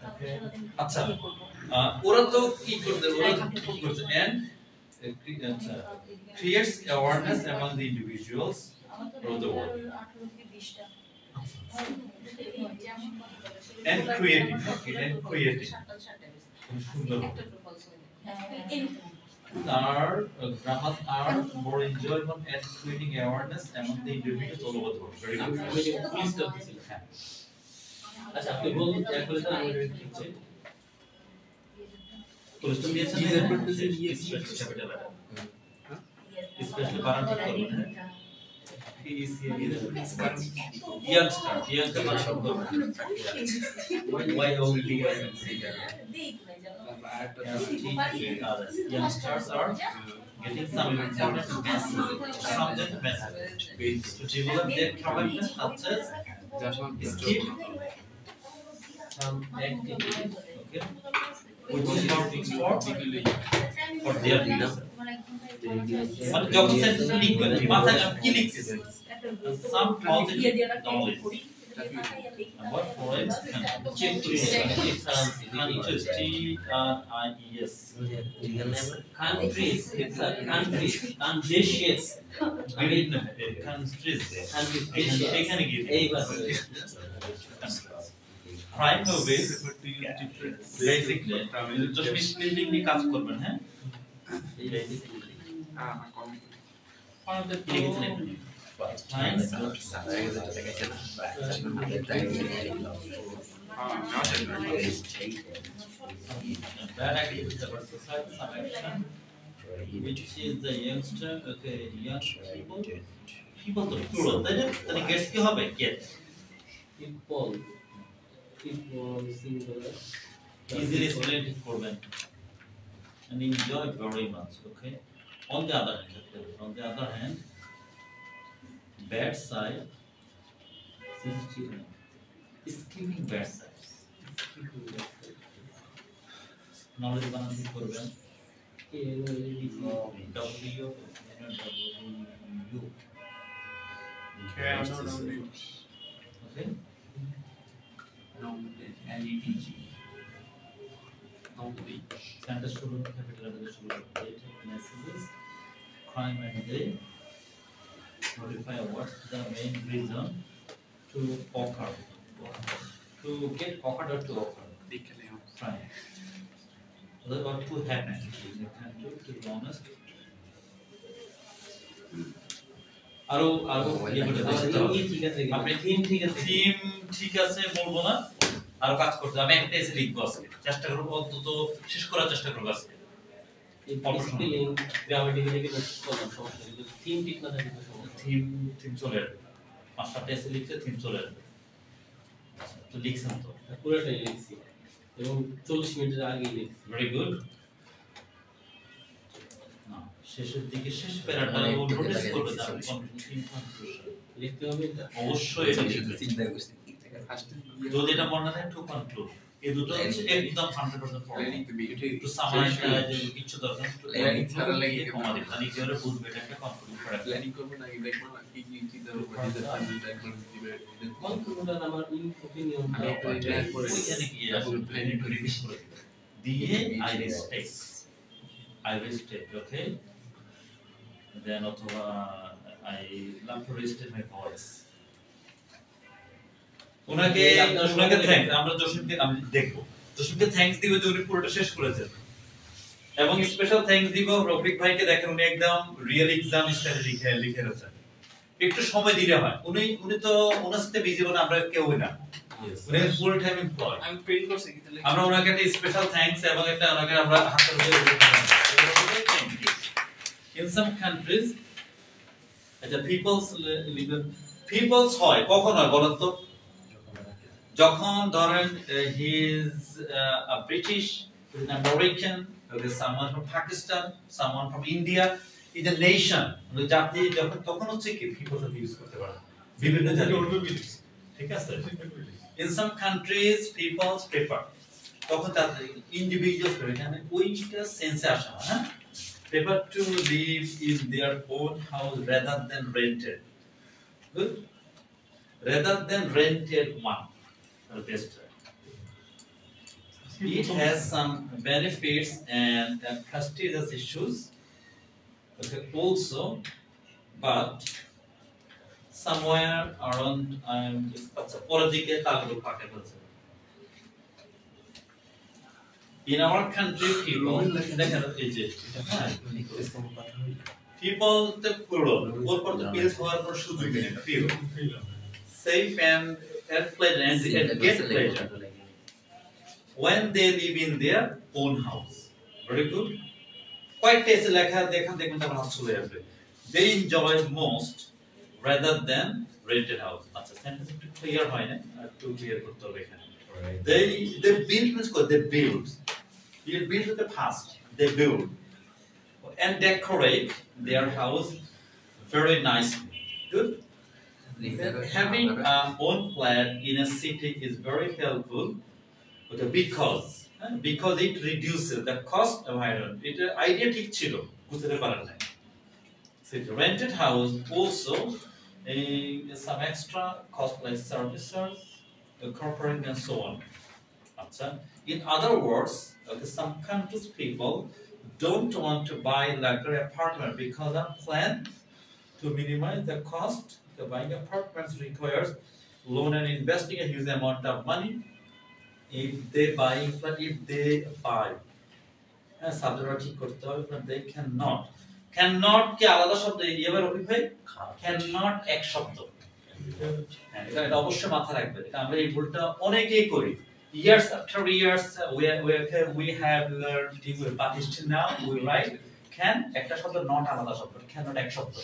Okay. আচ্ছা ওরা তো কি করতে, ওরা কি করছে and creates awareness among the individuals of the world and creating সুন্দর are dramas are more enjoyable and creating awareness among the individuals all over the world. Very good. আচ্ছা আপনি বলুন এক করে তাহলে আমি লিখছি Question দিয়েছেন ক্যাপিটাল লেটার স্পেশালি বানান ঠিক করবেন। youngster মানে শব্দ why only youngsters are getting some important message, subject message to develop their character such as skip some activities, okay, which is important for their leaders. মানে যখন সেন্টেন্স লিখবেন মাথায় কি লিখতেছেন, some positive knowledge about foreign countries, countries, এখানে গিয়ে crime movies basically just misleading নিয়ে কাজ করবেন, হ্যাঁ one of the Times. Bad activity towards society, some action, which is the youngster, okay, young people. People তো plural, তাই না? তাহলে gets কি হবে? Get. People singular Easily explain it করবেন. And enjoy very much, okay? On the other hand, bad side, skipping bad sides. Knowledge বানান কি করবেন? W, okay? Sentence শুরু capital letter শুরু date messages crime and day notify what's the main reason to occur to get occurred or to occur crime or to happen to be honest আরো ইয়ে করে আপনি থিম ঠিক আছে বলবো না আর কাজ করতে আমি একটা এসে লিখবো আজকে চেষ্টা করব অন্তত শেষ করার চেষ্টা করব আজকে এই স্পেলিং গ্রামাটিক্যালি কি নোটিস করলাম সমস্যা কিন্তু থিম ঠিক না থাকলে তো সমস্যা থিম চলে আসবে পাঁচটা টেস্ট লিখতে থিম চলে আসবে তো লিখছেন তো পুরোটাই লিখছি এবং 40 মিনিটের আগে লিখছি ভেরি গুড না শেষের দিকে শেষ প্যারাটা ও নোটিস করবে না লিখতে হবে এটা অবশ্যই এটা চিন্তা করছি যদি এটা মনে না টু কনক্লুড এই দুটো হচ্ছে একদম 100% planning to be to summarise যে কিছু দরকার টু প্ল্যানিং ছাড়া লাগে আমাদের মানে কি করে বুঝবে এটা একটা কনক্লুড করা প্ল্যানিং করব না দেখব না কি কি চিন্তা করব যেটা আমি একবার দিবে কনক্লুডন আমার ইন অপিনিয়ন ওইখানে কি আসলে প্ল্যানিং করে রিভিউ করে দিয়ে I restate okay then অথবা I love to restate my voice ওনাকে থ্যাঙ্কস আমরা জসিমকে আমি দেখব জসিমকে থ্যাঙ্কস দিব যে উনি পুরোটা শেষ করেছেন এবং স্পেশাল থ্যাঙ্কস দিব রফিক ভাইকে দেখেন উনি একদম রিয়েল এক্সাম স্টাইলে লিখে রেখেছেন একটু সময় দিলে হয় উনি তো ওনার সাথে বিজি হন আমরা কেউ না উনি ফুল টাইম এমপ্লয় আমি প্রিন্ট করছি কি তাহলে আমরা ওনাকে একটা স্পেশাল থ্যাঙ্কস এবং একটা ওনাকে আমরা হাতের উপরে in some countries আচ্ছা people's হয় কখন হয় বলেন তো যখন ধরেন he is a British an American someone from Pakistan someone from India is a nation জাতি যখন তখন হচ্ছে কি people ইউজ করতে পারে বিভিন্ন জাতি ঠিক আছে in some countries people prefer তখন তাদের ইন্ডিভিজুয়াল এখানে ওইটা সেন্সে আসে না হ্যাঁ prefer to live in their own house rather than rented good rather than rented one best it has some benefits and prestigious issues okay also but somewhere around political taluk pake bolche in our country people people the plural or the pills hoar por shudhu people safe and at pleasure and get pleasure when they live in their own house very good quite taste lekha dekhan dekben tar hath chole asbe they enjoy most rather than rented house acha sentence একটু clear হয় না একটু clear করতে হবে এখানে they build means what they build in the past they build and decorate their house very nicely good having a own flat in a city is very helpful okay, because it reduces the cost of hire it idea ঠিক ছিল বুঝতে পারেন না so the rented house also some extra cost like services corporate and so on in other words okay, some countries people don't want to buy luxury apartment because of plan to minimize the cost the buying apartments requires loan and investing a huge amount of money if they buy subject ঠিক করতে হবে but they cannot cannot কে আলাদা শব্দ এবার রফিক ভাই cannot এক শব্দ হ্যাঁ এটা অবশ্যই মাথায় রাখবেন এটা আমরা এই ভুলটা অনেকেই করি years after years we have learned but still now we write can একটা শব্দ not আলাদা শব্দ cannot এক শব্দ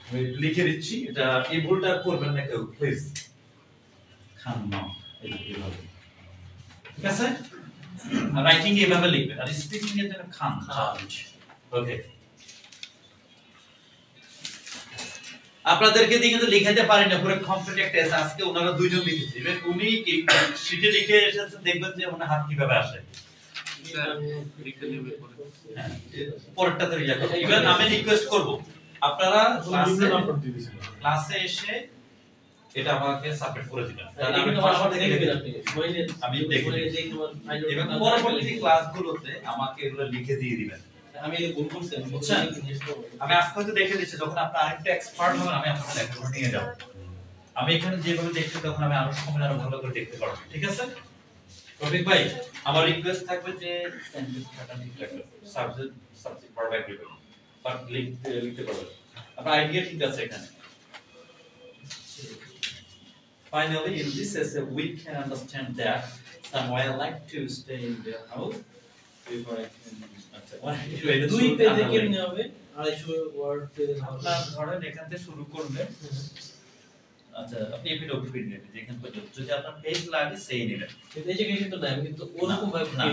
আমি লিখে দিচ্ছি এটা এই ভুলটা করবেন না কেউ প্লিজ cannot এইভাবে ঠিক আছে রাইটিং এভাবে লিখবেন আর স্পিকিং এর জন্য খান ওকে আপনাদেরকে দিয়ে কিন্তু লিখাতে পারি না পুরো কমপ্লিট একটা এসে আজকে ওনারা দুইজন লিখেছে ইভেন উনি কি শিটে লিখে এসেছেন দেখবেন যে ওনার হাত কিভাবে আসে পরেরটাতে রিয়া করব ইভেন আমি রিকোয়েস্ট করব আপনারা ক্লাসে এসে এটা আমাকে সাবমিট করে দিবেন তাহলে আমি পাসওয়ার্ড দেখে দিবেন আমি দেখে এবং পরবর্তী ক্লাসগুলোতে আমাকে এগুলো লিখে দিয়ে দিবেন আমি এই ভুল করছি বুঝছেন আমি আজকে হয়তো দেখে দিচ্ছি যখন আপনি আরেকটা এক্সপার্ট হবেন আমি আপনাকে লেখাগুলো নিয়ে যাব আমি এখানে যেভাবে দেখছি তখন আমি আরো সময় আরো ভালো করে দেখতে পারবো ঠিক আছে রফিক ভাই আমার রিকোয়েস্ট থাকবে যে সেন্টেন্স প্যাটার্ন লিখতে সাবজেক্ট ভার্ব অ্যাগ্রিগেট বাট লিখতে পারবেন আপনার আইডিয়া ঠিক আছে এখানে Finally, in this essay, we can understand that someone like to stay in their house before I can. দুই পেজে কেমনে হবে 250 ওয়ার্ড পেজ আপনার ধরেন এখান থেকে শুরু করলে আচ্ছা আপনি এপিড ওপিড নেবেন যেখান পর্যন্ত যদি আপনার পেজ লাগে সেই নেবেন এই যে কিন্তু না আমি কিন্তু ওরকম ভাবে না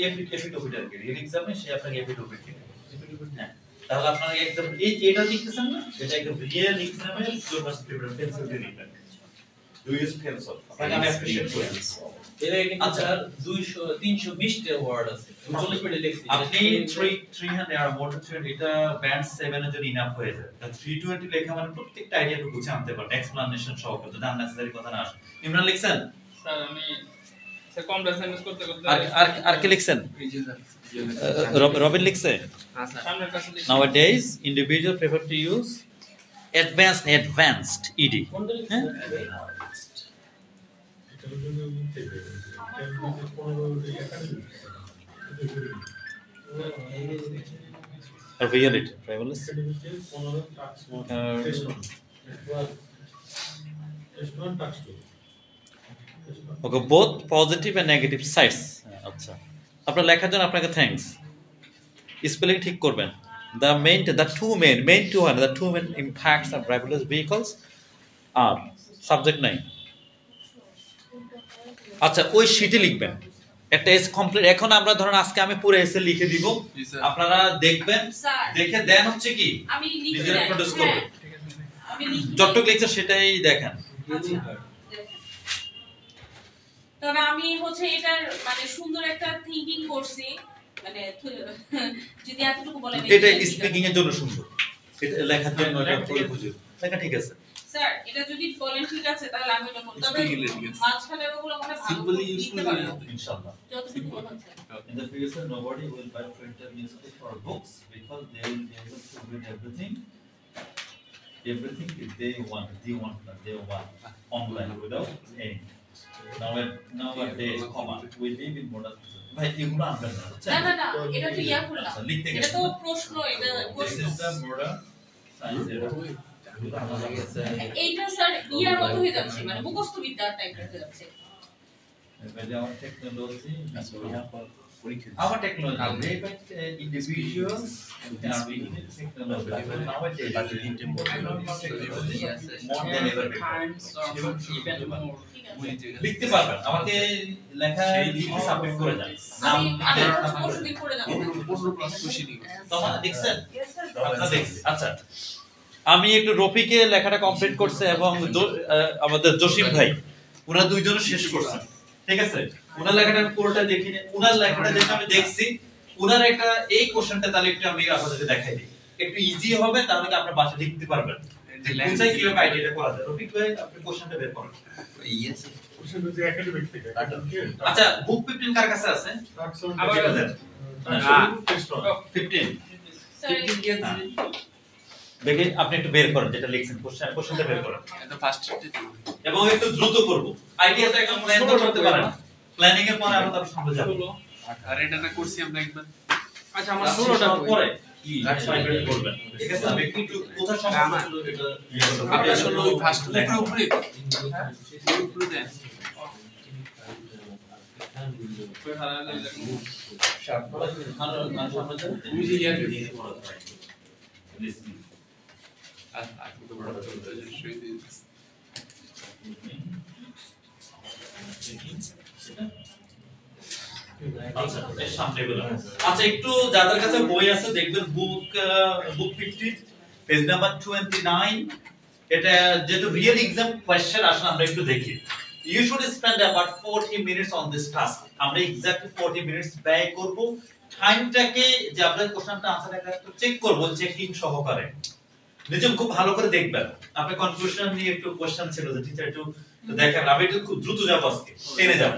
এপিড ওপিড আর কি এর एग्जाम সে আপনাকে এপিড ওপিড দিবে এপিড ওপিড না তাহলে আপনারা একদম এই এটা লিখতেছেন না এটা একদম রিয়েল এক্সামে জোর মাস প্রিপারেশন পেন্সিল দিয়ে লিখবেন Do use pencil. আপনাকে আমি অ্যাপ্রিশিয়েট করি এর কিন্তু স্যার 200 320 টা ওয়ার্ড আছে 40 মিনিটে লিখছি আপনি 300 আর মোর টু এটা ব্যান্ড 7 এর জন্য ইনাফ হয়ে যায় তা 320 লেখা মানে প্রত্যেকটা আইডিয়া একটু বুঝে আনতে পারবেন এক্সপ্লানেশন সহ যদি আননেসেসারি কথা না আসে ইমরান লিখছেন স্যার আমি স্যার কম এসএমএস করতে করতে আর কি লিখছেন রবিন লিখছে হ্যাঁ স্যার সামনের কাছে লিখছি nowadays individual prefer to use advanced ed হ্যাঁ or reality travelers okay both positive and negative sides আচ্ছা আপনার লেখার জন্য আপনাকে থ্যাঙ্কস স্পেলিং ঠিক করবেন the two main impacts of driverless vehicles are subject নাই আচ্ছা ওই শীটে লিখবেন একটা এস কমপ্লিট এখন আমরা ধরেন আজকে আমি পুরো এসে লিখে দিব আপনারা দেখবেন দেখে দেন হচ্ছে কি আমি নিজেরা প্রডিউস করবেন আমি যতটুকু লিখছে সেটাই দেখেন তবে আমি হচ্ছে এটার মানে সুন্দর একটা থিংকিং করছি মানে যদি এতটুকু বলেন এটা স্পিকিং এর জন্য সুন্দর এটা লেখার জন্য এটা পড়ে বুঝুন লেখা ঠিক আছে স্যার এটা যদি বলেন ঠিক আছে তাহলে আমি এটা বলতে তবে মাঝখানে ওগুলো মনে ভালো সিম্পলি ইউজ করলে ইনশাআল্লাহ যতটুকু হচ্ছে in the future nobody will buy printed newspaper or books because they will be able to read everything if they want online without any nowadays we live in modern ভাই এগুলো আনবেন না না এটা তো ইয়া করলাম এটা তো প্রশ্ন এটা প্রশ্ন মডার্ন সায়েন্স এইটা স্যার ইয়ার মত হয়ে যাচ্ছে মানে মুখস্থ বিদ্যার টাইপের হয়ে যাচ্ছে our technology our technology but individuals are being technology nowadays more than ever before লিখতে পারবেন আমাকে লেখা লিখে সাবমিট করে যান আমি পরশুদিন করে যাব 15 প্লাস খুশি দিই তোমার দেখছেন আপনারা দেখছেন আচ্ছা আমি একটু রফিকে লেখাটা কমপ্লিট করছে এবং আমাদের জসিম ভাই ওরা দুইজনে শেষ করছে ঠিক আছে ওনার লেখাটা পুরোটা দেখিনি ওনার লেখাটা যেটা আমি দেখছি ওনার একটা এই কোশ্চেনটা তাহলে একটু আমি আপনাদের দেখাই দিই একটু ইজি হবে তাহলে আপনারা বাসা লিখতে পারবেন কোথায় কিভাবে আইডিয়াটা করা যায় রফিক ভাই আপনি কোশ্চেনটা বের করুন ইয়েস কোশ্চেন যে একাডেমিক থেকে আচ্ছা বুক 15 কার কাছে আছে আবার দেন 15 15 কি আছে দেখে আপনি একটু বের করেন যেটা লিখছেন কোশ্চেনটা বের করেন এটা ফার্স্ট এবং একটু দ্রুত করব আইডিয়াটা একদম প্ল্যান করতে পারেন প্ল্যানিং এর পরে আমরা তারপর সামনে যাব আর এটা না করছি আমরা একবার আচ্ছা আমার 16টা পরে দ্যাটস ফাইন বলবেন ঠিক আছে আমি একটু কোথা সমস্যা ছিল এটা আপনি আসলে ওই ফার্স্ট উপরে দেন আচ্ছা একটু যাদের কাছে বই আছে দেখবেন বুক 50 পেজ নাম্বার 29 এটা যেহেতু রিয়েল এক্সাম কোশ্চেন আসলে আমরা একটু দেখি you should spend about 40 minutes on this task আমরা এক্স্যাক্টলি 40 মিনিটস ব্যয় করব টাইমটাকে যে আপনার কোশ্চেনটা আনসার একটু চেক করব চেকিং সহকারে নিজে খুব ভালো করে দেখবেন আপনি কনফিউশন নিয়ে একটু কোশ্চেন ছিল যে টিচার একটু দেখেন আমি একটু খুব দ্রুত যাব আজকে টেনে যাব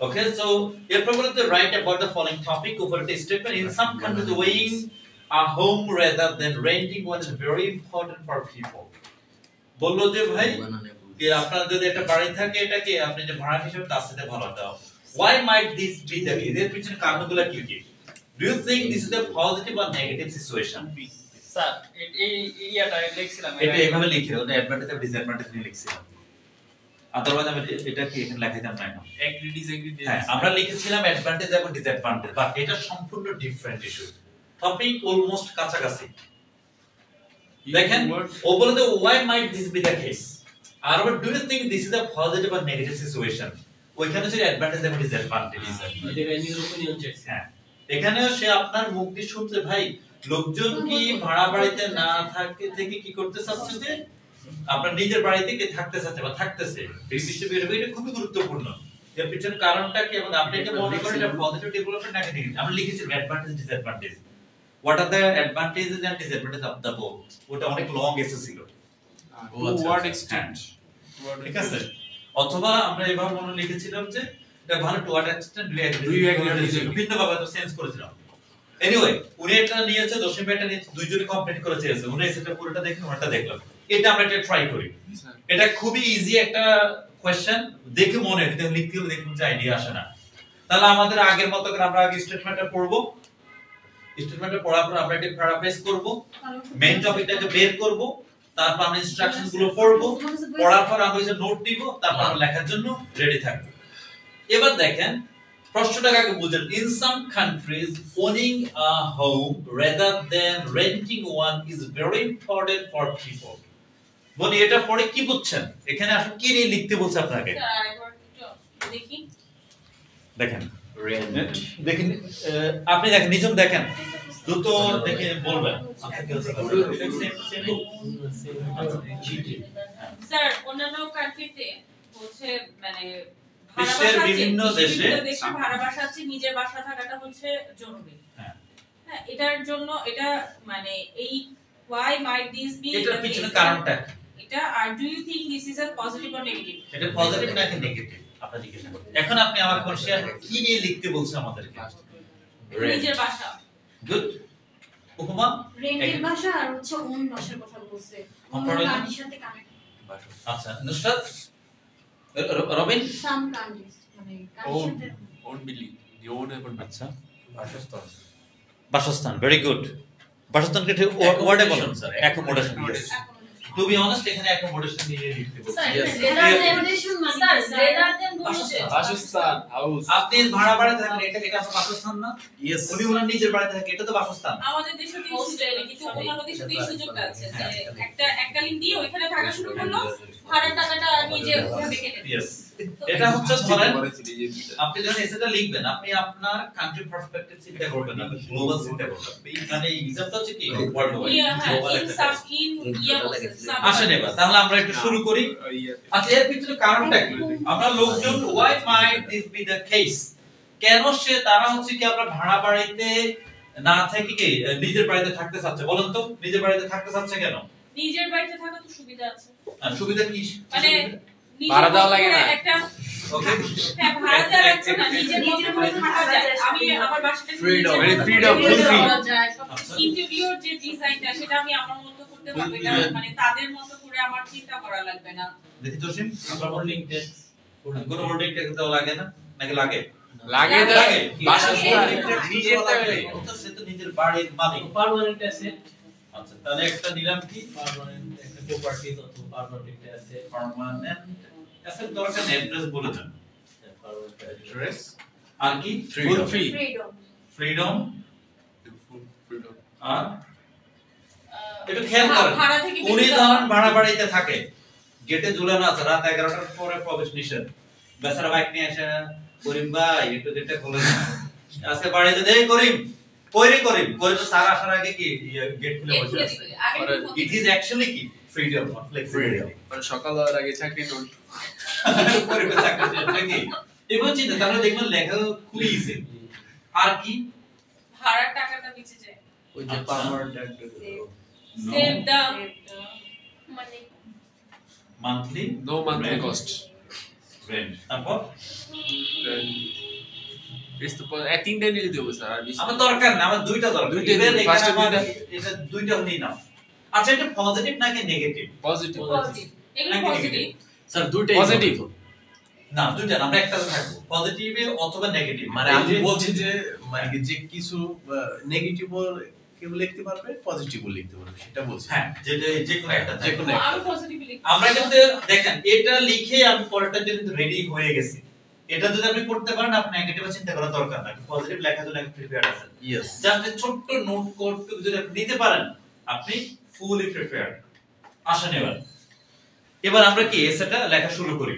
Okay, so you're probably to write about the following topic over the statement. In some countries, owning a home rather than renting one is very important for people. বললো যে ভাই যে আপনার যদি একটা বাড়ি থাকে এটাকে আপনি যে ভাড়া হিসেবে তার সাথে ভাড়া দাও why might this be the case এর পিছনে কারণগুলো কি কি do you think this is a positive or negative situation sir এইটা লিখছিলাম এটা এভাবে লিখিও না অ্যাডভান্টেজ আর ডিসঅ্যাডভান্টেজ নিয়ে লিখছিলাম আদারওয়াইজ আমি এটা কি এখানে লেখাইতাম না এখন এগ্রি ডিসএগ্রি হ্যাঁ আমরা লিখেছিলাম অ্যাডভান্টেজ এবং ডিসঅ্যাডভান্টেজ বাট এটা সম্পূর্ণ ডিফারেন্ট ইস্যু টপিক অলমোস্ট কাছাকাছি দেখেন ও বলতে why might this be the case R do you think this is a positive or negative situation ওইখানে ছিল অ্যাডভান্টেজ এবং ডিসঅ্যাডভান্টেজ এটা নিজের ওপিনিয়ন চেক হ্যাঁ এখানেও সে আপনার মুখ দিয়ে শুনছে ভাই লোকজন কি ভাড়া বাড়িতে না থাকে থেকে কি করতে চাচ্ছে যে আপনার নিজের বাড়িতে কি থাকতে চাচ্ছে বা থাকতেছে এই বিষয়ে এটা খুবই গুরুত্বপূর্ণ এর পিছনে কারণটা কি এবং আপনি এটা মনে করেন এটা পজিটিভ ডেভেলপমেন্ট নাকি নেগেটিভ আমরা লিখেছি advantage disadvantage what are the advantages and disadvantage of the both ওটা অনেক লং এসে ছিল টু ওয়ার্ড এক্সটেন্ট ঠিক আছে অথবা আমরা এভাবে মনে লিখেছিলাম যে এটা ভালো toward extent Do you agree or disagree? ভিন্ন ভাবে তো সেন্স করেছিলাম এনিওয়ে উনি এটা নিয়েছে দশম এটা নিয়ে দুইজনই কমপ্লিট করেছে উনি সেটা পুরোটা দেখেন ওটা দেখলাম এটা আমরা এটা ট্রাই করি এটা খুবই ইজি একটা কোশ্চেন দেখে মনে হয় কিন্তু লিখতে গেলে দেখুন যে আইডিয়া আসে না তাহলে আমাদের আগের মতো করে আমরা আগে স্টেটমেন্টটা পড়ব স্টেটমেন্টটা পড়ার পর আমরা এটা প্যারাফ্রেজ করব মেইন টপিকটাকে বের করব তারপর আমরা ইনস্ট্রাকশনস গুলো পড়ব পড়ার পর আমরা যে নোট নিব তারপর আমরা লেখার জন্য রেডি থাকব এবার দেখেন প্রশ্নটাকে আগে বুঝেন in some countries owning a home rather than renting one is very important for people বলি এটা পড়ে কি বুঝছেন এখানে আসলে কি নিয়ে লিখতে বলছে আপনাকে স্যার আরেকবার একটু দেখি দেখেন দেখেন আপনি দেখেন নিজম দেখেন দ্রুত দেখে বলবেন স্যার অন্যান্য কান্ট্রিতে হচ্ছে মানে বিশ্বের বিভিন্ন দেশে ভাড়া বাসা আছে নিজের বাসা থাকাটা হচ্ছে জরুরি হ্যাঁ এটার জন্য এটা মানে এই why might this be এটার পিছনে কারণটা এটা আর do you think this is a positive or negative এটা পজিটিভ নাকি নেগেটিভ আপনি জিজ্ঞেস করুন এখন আপনি আমাকে কোন শেয়ার কি নিয়ে লিখতে বলছে আমাদেরকে নিজের বাসা গুড উপমা রেন্টের বাসা আর হচ্ছে ওন বাসার কথা বলছে ওন বাড়ির সাথে কানেক্ট আচ্ছা নুসরাত রবিন সাম কান্ট্রিজ মানে কানেক্ট ওন বিলি দি ওন এবং আচ্ছা বাসস্থান ভেরি গুড বাসস্থানকে ওয়ার্ডে বলেন sir accommodation to be honest এখানে অ্যাকোমোডেশন নিয়ে লিখতে বলছি বাসস্থান হাউস আপনি ভাড়া বাড়িতে থাকেন এটা কি আপনার বাসস্থান না ইয়েস উনি ওনার নিজের বাড়িতে থাকে এটা তো বাসস্থান আমাদের দেশে তো হোস্টেল কিন্তু অন্যান্য দেশে তো এই সুযোগটা আছে যে একটা লিঙ্ক দিয়ে ওইখানে থাকা শুরু করলো ভাড়ার টাকাটা নিজে ওভাবে কেটে ইয়েস এটা হচ্ছে ধরেন আপনি যখন এসেটা লিখবেন আপনি আপনার কান্ট্রি পার্সপেক্টিভ চিন্তা করবেন না গ্লোবাল চিন্তা করবেন মানে এক্সাম্পল হচ্ছে কি ওয়ার্ল্ড ওয়াইড আসেন এবার তাহলে আমরা একটু শুরু করি আচ্ছা এর পিছনে কারণটা কি আমরা লোকজন why might this be the case কেন সে তারা হচ্ছে কি আমরা ভাড়া বাড়িতে না থেকে কি নিজের বাড়িতে থাকতে চাচ্ছে বলেন তো নিজের বাড়িতে থাকতে চাচ্ছে কেন নিজের বাড়িতে থাকা তো সুবিধা আছে আর সুবিধা কি মানে ভাড়া দেওয়া লাগে না একটা ওকে হ্যাঁ ভাড়া দেওয়া লাগছে না নিজের মতো থাকা যায় আমি আমার বাসাটা ফ্রিডম ইন্টারভিউর যে ডিজাইনটা সেটা আমি আমার মতো করতে পারবো এটা মানে তাদের মতো করে আমার চিন্তা করা লাগবে না দেখি জসিম আমরা হোল্ডিং টেক্সট কোনো হোল্ডিং টেক্সট দাও লাগে না নাকি লাগে লাগে না লাগে। বাসস্থান সে তো নিজের বাড়ির মালিক। পার্মানেন্ট অ্যাসেট আচ্ছা তাহলে একটা নিলাম কি পার্মানেন্ট একটা প্রপার্টিজ অথবা পার্মানেন্ট অ্যাসেট পার্মানেন্ট অ্যাসেট দরকার নেই অ্যাড্রেস বলে দেন পার্মানেন্ট অ্যাড্রেস আর কি ফুল ফ্রি freedom. ফ্রিডম ফ্রিডম আর একটু খেয়াল করেন ভাড়া থেকে উনি বিরত ধরুন হওয়া। ভাড়া বাড়িতে থাকে গেটে ঝুলানো আছে রাত 11টার পরে প্রবেশ নিষেধ বেচারা বাইক নিয়ে আসে করিম ভাই একটু গেটটা খুলে দিন আজকে বাড়িতে দেই করিম কইরে করিম করে তো সারা আসার আগে কি গেট খুলে গেট বসে খুলে আছে দিবে। আগে আরে, তো ইট ইজ অ্যাকচুয়ালি কি ফ্রিডম নট ফ্লেক্সিবিলিটি মানে সকাল হওয়ার আগে চাকরি নোট পরিবেশ চাকরি নাকি এবার চিন্তা তাহলে দেখবেন লেখা খুবই ইজি আর কি ভাড়ার টাকাটা বেঁচে যায়। ওই যে আচ্ছা। পার্মানেন্ট সেভ দা মানে monthly no monthly cost rent তারপর ইটস তো তিনটা নিলে দেবো স্যার আর বেশি আমার দরকার না আমার দুইটা দরকার দুইটা Even দিন, এখানে first এ আমার দুইটা। এটা দুইটা হলেই না আচ্ছা এটা পজিটিভ নাকি নেগেটিভ পজিটিভ পজিটিভ এগুলো নাকি পজিটিভ স্যার দুইটাই পজিটিভ না দুইটা না আমরা একটাতে থাকবো পজিটিভে অথবা নেগেটিভ মানে আমি বলছি যে মানে কি যে কিছু নেগেটিভ কেউ লিখতে পারবে পজিটিভও লিখতে পারবে সেটা বলছি হ্যাঁ যেটা যে কোনো একটা যে কোনো আমি একটা পজিটিভলি আমরা কিন্তু দেখেন এটা লিখে আমি পরেরটা কিন্তু রেডি হয়ে গেছি এটা যদি আপনি করতে পারেন আপনি নেগেটিভ চিন্তা করার দরকার নাই পজিটিভ লেখার জন্য আপনি প্রিপেয়ার্ড আছেন ইয়েস জাস্ট ছোট্ট নোট করতে যদি আপনি নিতে পারেন আপনি ফুলি প্রিপেয়ার্ড আসেন এবার আমরা কি এসেটা লেখা শুরু করি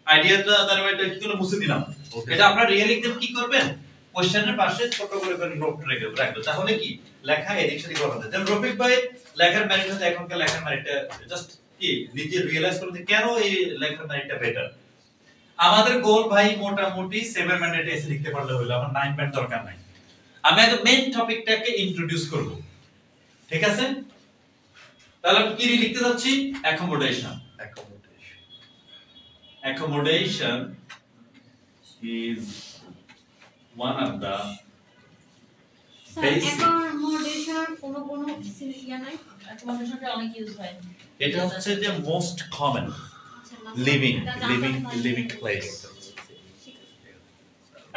আইডিয়াটা তার মানে এটা কি মুছে দিলাম এটা আপনারা রিয়েল এক্সাম কি করবেন কোশ্চেনের পাশে ছোট করে নোট রেখে রাখবেন তাহলে কি লেখা এদিক সেদিক করা যায় যেমন রফিক ভাই লেখার ম্যারিট হচ্ছে এখনকার লেখার ম্যারিটটা জাস্ট কি নিজে রিয়েলাইজ করতে কেন এই লেখার ম্যারিটটা বেটার আমাদের গোল ভাই মোটামুটি 7 মিনিটে এসে লিখতে পারলে হলো আমার 9 মিনিট দরকার নাই আমি আগে মেইন টপিকটাকে ইন্ট্রোডিউস করব ঠিক আছে তাহলে আমি কি লিখতে যাচ্ছি accommodation accommodation is one of the basic accommodation কোনো ইয়া নাই অ্যাকোমোডেশনটা অনেক ইউজ হয় এটা হচ্ছে যে most common living place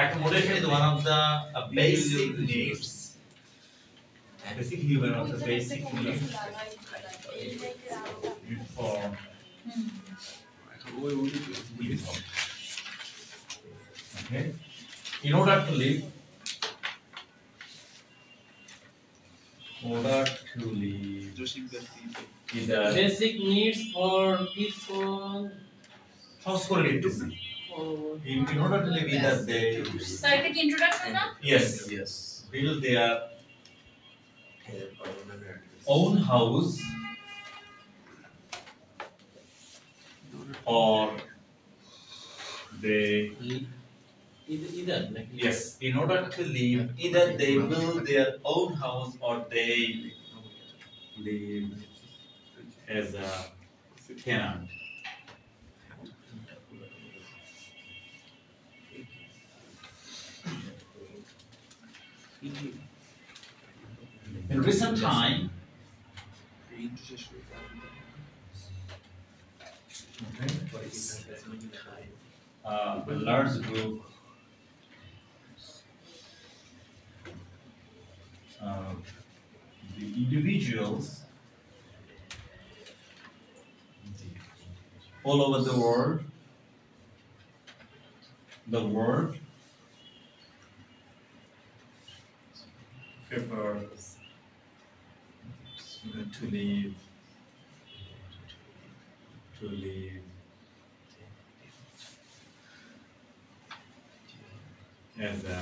accommodation is one of the basic needs basically one of the basic needs for okay in order to live either basic needs for people সহজ করে লিখতেছি in order to live either they sir এটা কি ইন্ট্রোডাকশন না yes yes build their own house or they either নাকি yes in order to live either they build their own house or they live as a tenant in recent time a large group the individuals all over the world prefer to live as a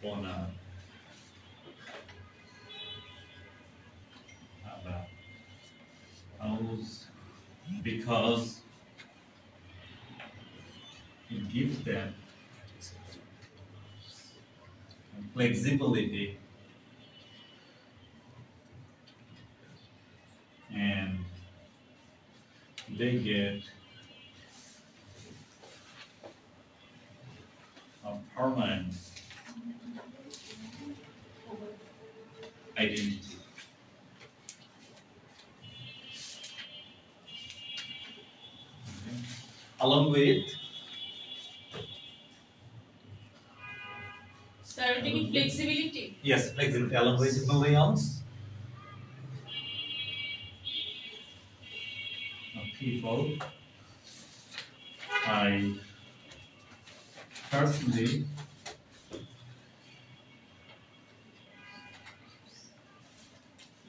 owner of a house because it gives them flexibility and they get a permanent identity. Okay. Along with there will be flexibility. Yes, flexibility along with millions of people. I personally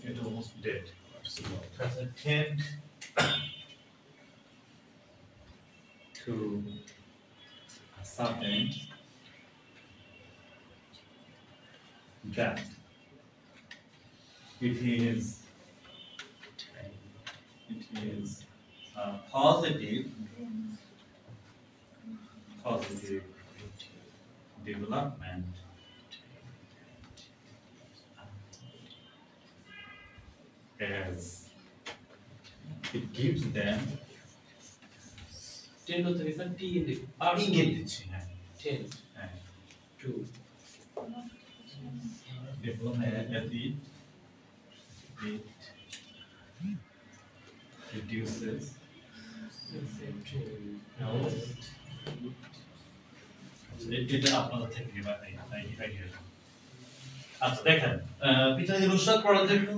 get almost dead. Because I tend to ascertain that it is positive development as it gives them 10 হতে গেছে টি ইন দি ইঙ্গিত দিচ্ছে, হ্যাঁ 10 হ্যাঁ 2 development as it reduces এটা আপনাদের থেকে আইডিয়া। আচ্ছা দেখেন পিছনে যে নুসরাত পড়েন একটু,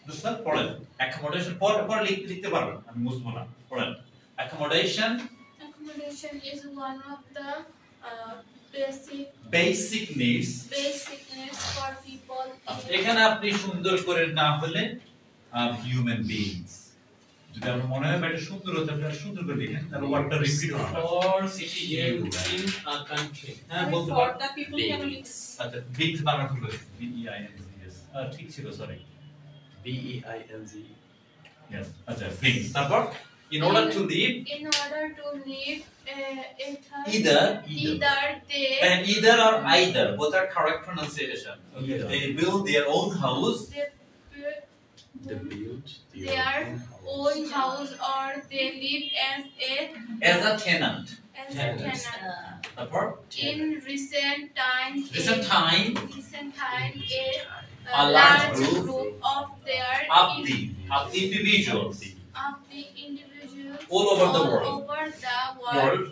নুসরাত পড়েন অ্যাকোমোডেশন পরে লিখতে পারবেন, আমি বুঝবো না, পড়েন accommodation Accommodation is one of the basic needs for people. এখানে আপনি সুন্দর করে না হলে হিউম্যান বিংস, যদি আপনার মনে হয় এটা সুন্দর হতে আপনি সুন্দর করে লিখেন, তাহলে ওয়ার্ডটা রিপিট হবে for citizen in a country. হ্যাঁ বলতে For পারেন। the people কেন লিখছে? আচ্ছা বিংস বানান হলো BEINGS ঠিক ছিল, সরি BEING. yes আচ্ছা বিংস তারপর in order to live In order to live, either either or either, both are correct pronunciation. Either. They build their own house They build their own house or they live as a tenant. as a tenant. তারপর In recent times, recent time a large group group of their of the individuals individuals all over the world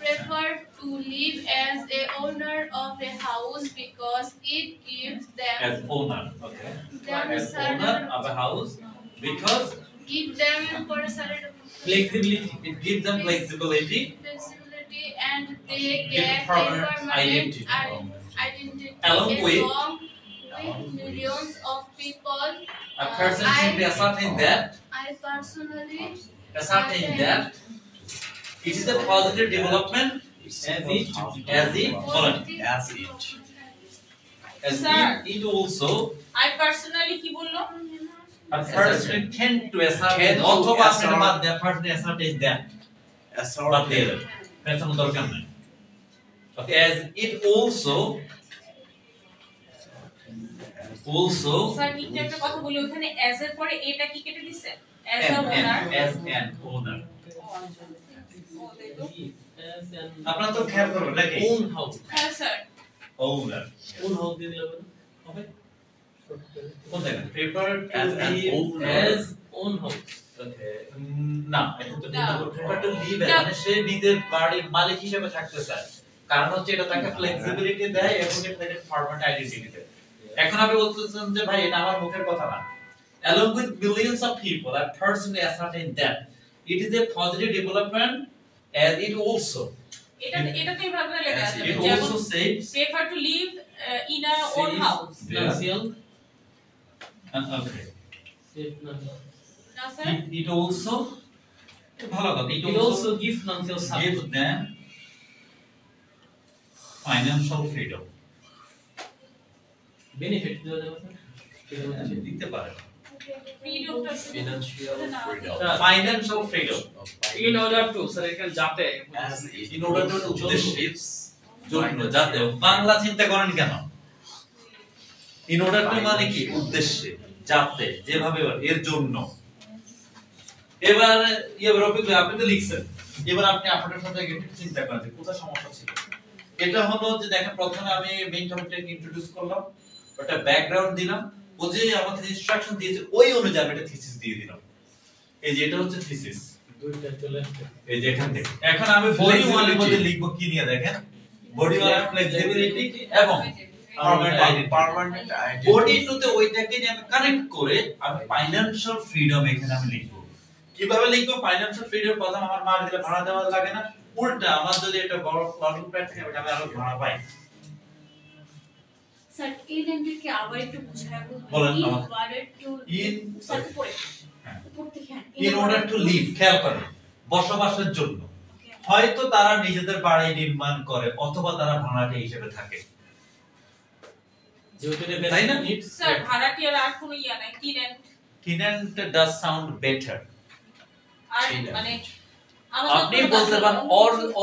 prefer to live as a owner of a house because it gives them as owner, okay, them as owner of a house because give them Flexibility. it gives them flexibility flexibility and they Give get permanent permanent identity. identity Along with millions of people. a person should be ascertain that I personally it is a positive development as it Sir. it also I personally কি বললো? a person tend to ascertain অথবা আপনার মাধ্যমে a person ascertain that বাদ দিয়ে দেন, পেছানোর দরকার নাই, okay, as it also sir একটু একটা কথা বলি, ওখানে as এর পরে এটা কি কেটে দিছে? As a owner. as an owner As an আপনারা তো খেয়াল করবেন নাকি own house. হ্যাঁ স্যার। owner Own house দিয়ে দিলে হবে? কোন জায়গায় paper As an owner. As own house. okay না এটা তো না। পেপার টু লিভ না। মানে সে নিজের বাড়ির মালিক হিসেবে থাকতে চায়, কারণ হচ্ছে এটা তাকে ফ্লেক্সিবিলিটি দেয় এবং এটা তাকে পারমানেন্ট আইডেন্টিটি দেয়। এখন আপনি বলতেছেন যে ভাই এটা আমার মুখের কথা না, along with billions of people I personally ascertain that it is a positive development as it also এটা তো এইভাবে লেখা আছে it যেমন also saves prefer to live in a own house. Financial. okay Safe না স্যার it also ভালো কথা It also gives financial support. gives them financial freedom Benefit দেওয়া যাবে স্যার? দিতে পারে ফ্রিডমটা Financial freedom. financial freedom In order to sir এখানে যাতে As it in order to also উদ্দেশ্যে gives জন্য যাতে বাংলা চিন্তা করেন কেন in order to মানে কি উদ্দেশ্যে যাতে যেভাবে এর জন্য এবার রফিক ভাই আপনি তো লিখছেন এবার আপনি আপনার সাথে একটু চিন্তা করেন যে কোথায় সমস্যা ছিল এটা হলো যে দেখেন প্রথমে আমি মেইন টপিকটাকে ইন্ট্রোডিউস করলাম ওটা ব্যাকগ্রাউন্ড দিলাম ও যে আমাদের ইনস্ট্রাকশন দিয়েছে ওই অনুযায়ী আমি একটা থিসিস দিয়ে দিলাম এই যে এটা হচ্ছে থিসিস দুইটা চলে আসছে। এই যে এখান থেকে এখন আমি ভলিউম 1 এর মধ্যে লিখব কি নিয়ে দেখেন বডি ওয়ালা ফ্লেক্সিবিলিটি এবং পার্মানেন্ট আইডেন্টিটি বডি টু তে ওইটাকে নিয়ে আমি কানেক্ট করে আমি ফাইনান্সিয়াল ফ্রিডম এখানে আমি লিখবো। কিভাবে লিখবো? ফাইনান্সিয়াল ফ্রিডম প্রথম আমার মার দিলে ভাড়া দেওয়া লাগে না, উল্টা আমার যদি একটা বড় ফ্ল্যাট থাকে ওটা আমি আরো ভাড়া পাই। স্যার এই লাইনটা কি আবার একটু বুঝায় বলেন। In order two in sir উপরে উপর থেকে ইন অর্ডার টু লিভ, খেয়াল করেন, বসবাসের জন্য। হয়তো তারা নিজেদের বাড়ি নির্মাণ করে অথবা তারা ভাড়াটে হিসেবে থাকে, তাই না? স্যার ভাড়াটিয়ার আর কোনো ইয়া নাই, tenant. Tenant does sound better. আর মানে আপনি বলতে পারেন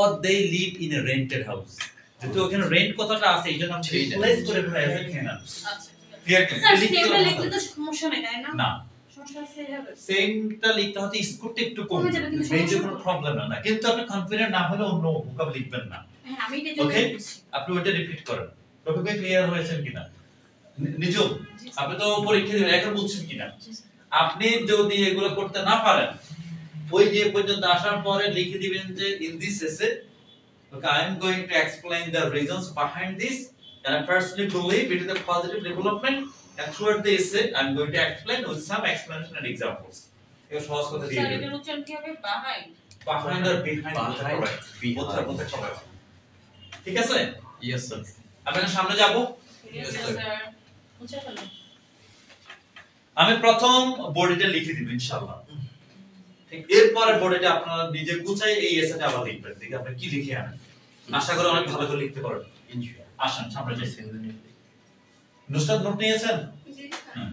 or they live in a rented house, যেহেতু ওখানে রেন্ট কথাটা আছে এই জন্য আমি রিপ্লেস করে ফেলা এজ এ টেনেন্ট। আচ্ছা ক্লিয়ার? স্যার সেমটা লিখলে তো সমস্যা নেই তাই না? না, সমস্যা সেম হবে। সেমটা লিখতে হতে স্কোরটা একটু কম, কমে যাবে কিন্তু মেজর সমস্যা কোনো প্রবলেম না, কিন্তু আপনি কনফিডেন্ট না হলে অন্য ভোকাব লিখবেন না। হ্যাঁ আমি এটা জন্য ওকে, বলছি। আপনি ওটা রিপিট করেন। টপিকে ক্লিয়ার হয়েছেন কিনা? নিজম, আপনি তো পরীক্ষা দিবেন, এখন বুঝছেন কিনা? আপনি যদি এগুলো করতে না পারেন, ওই যে পর্যন্ত আসার পরে লিখে দিবেন যে ইন দিস এসে okay, I am going to explain the reasons behind this and I personally believe it is a positive development, and throughout the essay I am going to explain with some explanation and examples. এই সহজ কথা দিয়ে স্যার দিবেন। এটার উচ্চারণ কি হবে? বাহাই behind or behind both correct. ঠিক আছে? Yes, sir. আপনাদের সামনে যাব। স্যার মুছে ফেলো। আমি প্রথম বডিটা লিখে দিব ইনশাআল্লাহ। ঠিক এরপরে বডিটা আপনারা নিজে গুছাই এই এসেটা আবার লিখবেন। দেখি আপনি কি লিখে আনেন। আশা করি অনেক ভালো করে লিখতে পারবেন ইনশাআল্লাহ। আসেন সামনে যাই। নুসরাত নোট নিয়েছেন? জি হুম।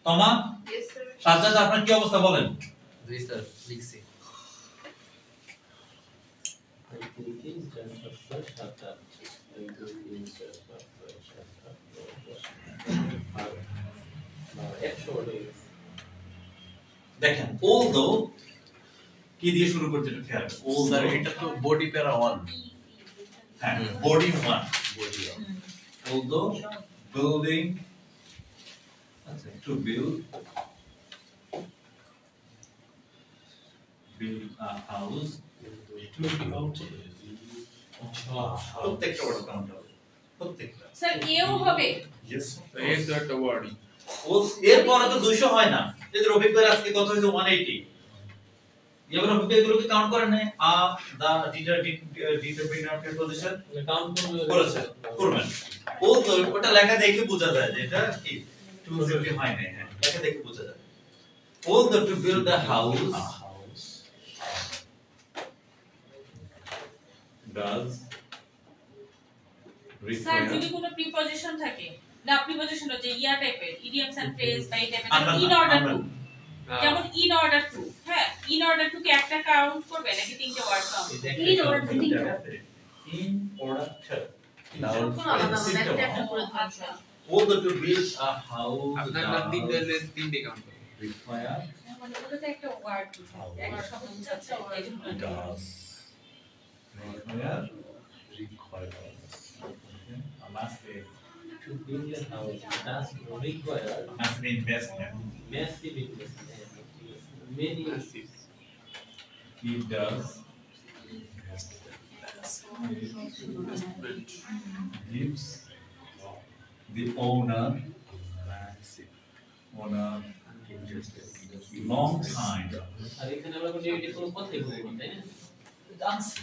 তমা? ইয়েস স্যার সাজ্জাদ আপনার কি অবস্থা বলেন? জি স্যার, লিখছি। দেখেন although কি দিয়ে শুরু করতে একটু খেয়াল করুন। স্যার although এটা তো বডি প্যারা 1। হ্যাঁ বডি 1, বডি 1। although building আচ্ছা to build a house to be mounted প্রত্যেকটা ওয়ার্ড কাউন্ট হবে প্রত্যেকটা। স্যার এও হবে? ইয়েস এই তো একটা ওয়ার্ডই। এরপরে তো 200 হয় না। এই যে রফিক ভাই আজকে কত হইছে 180। এবার রফিক ভাই এগুলোকে কাউন্ট করেন নাই? দা ডিটারমিনার প্রিপোজিশন কাউন্ট করেছে করবেন। ও তো ওটা লেখা দেখে বোঝা যায় যে এটা কি 270 হয় না। হ্যাঁ লেখা দেখে বোঝা যায়। All the to build a house does sir require যদি কোনো প্রিপজিশন থাকে না, প্রিপজিশন হচ্ছে ইয়া টাইপের ইডিয়ামস এন্ড ফ্রেজ বাই টাইপের, আমরা ইন অর্ডার টু, হ্যাঁ। যেমন ইন অর্ডার টু। হ্যাঁ ইন অর্ডার টু কে একটা কাউন্ট করবে নাকি তিনটে word count? In order to তিনটা। in order to আলাদা আলাদা একটা একটা করে আচ্ছা all the to build a house আপনার নাম তিনটে কাউন্ট করুন। require মানে ওটাতে একটা ওয়ার্ড একটা শব্দ বুঝাচ্ছে এই জন্য does require must be to build a house does require must be investment. massive investment. Many It does gives the owner long time. আর এখানে আমরা কোনো কথাই বলবো না, তাই না? জানছি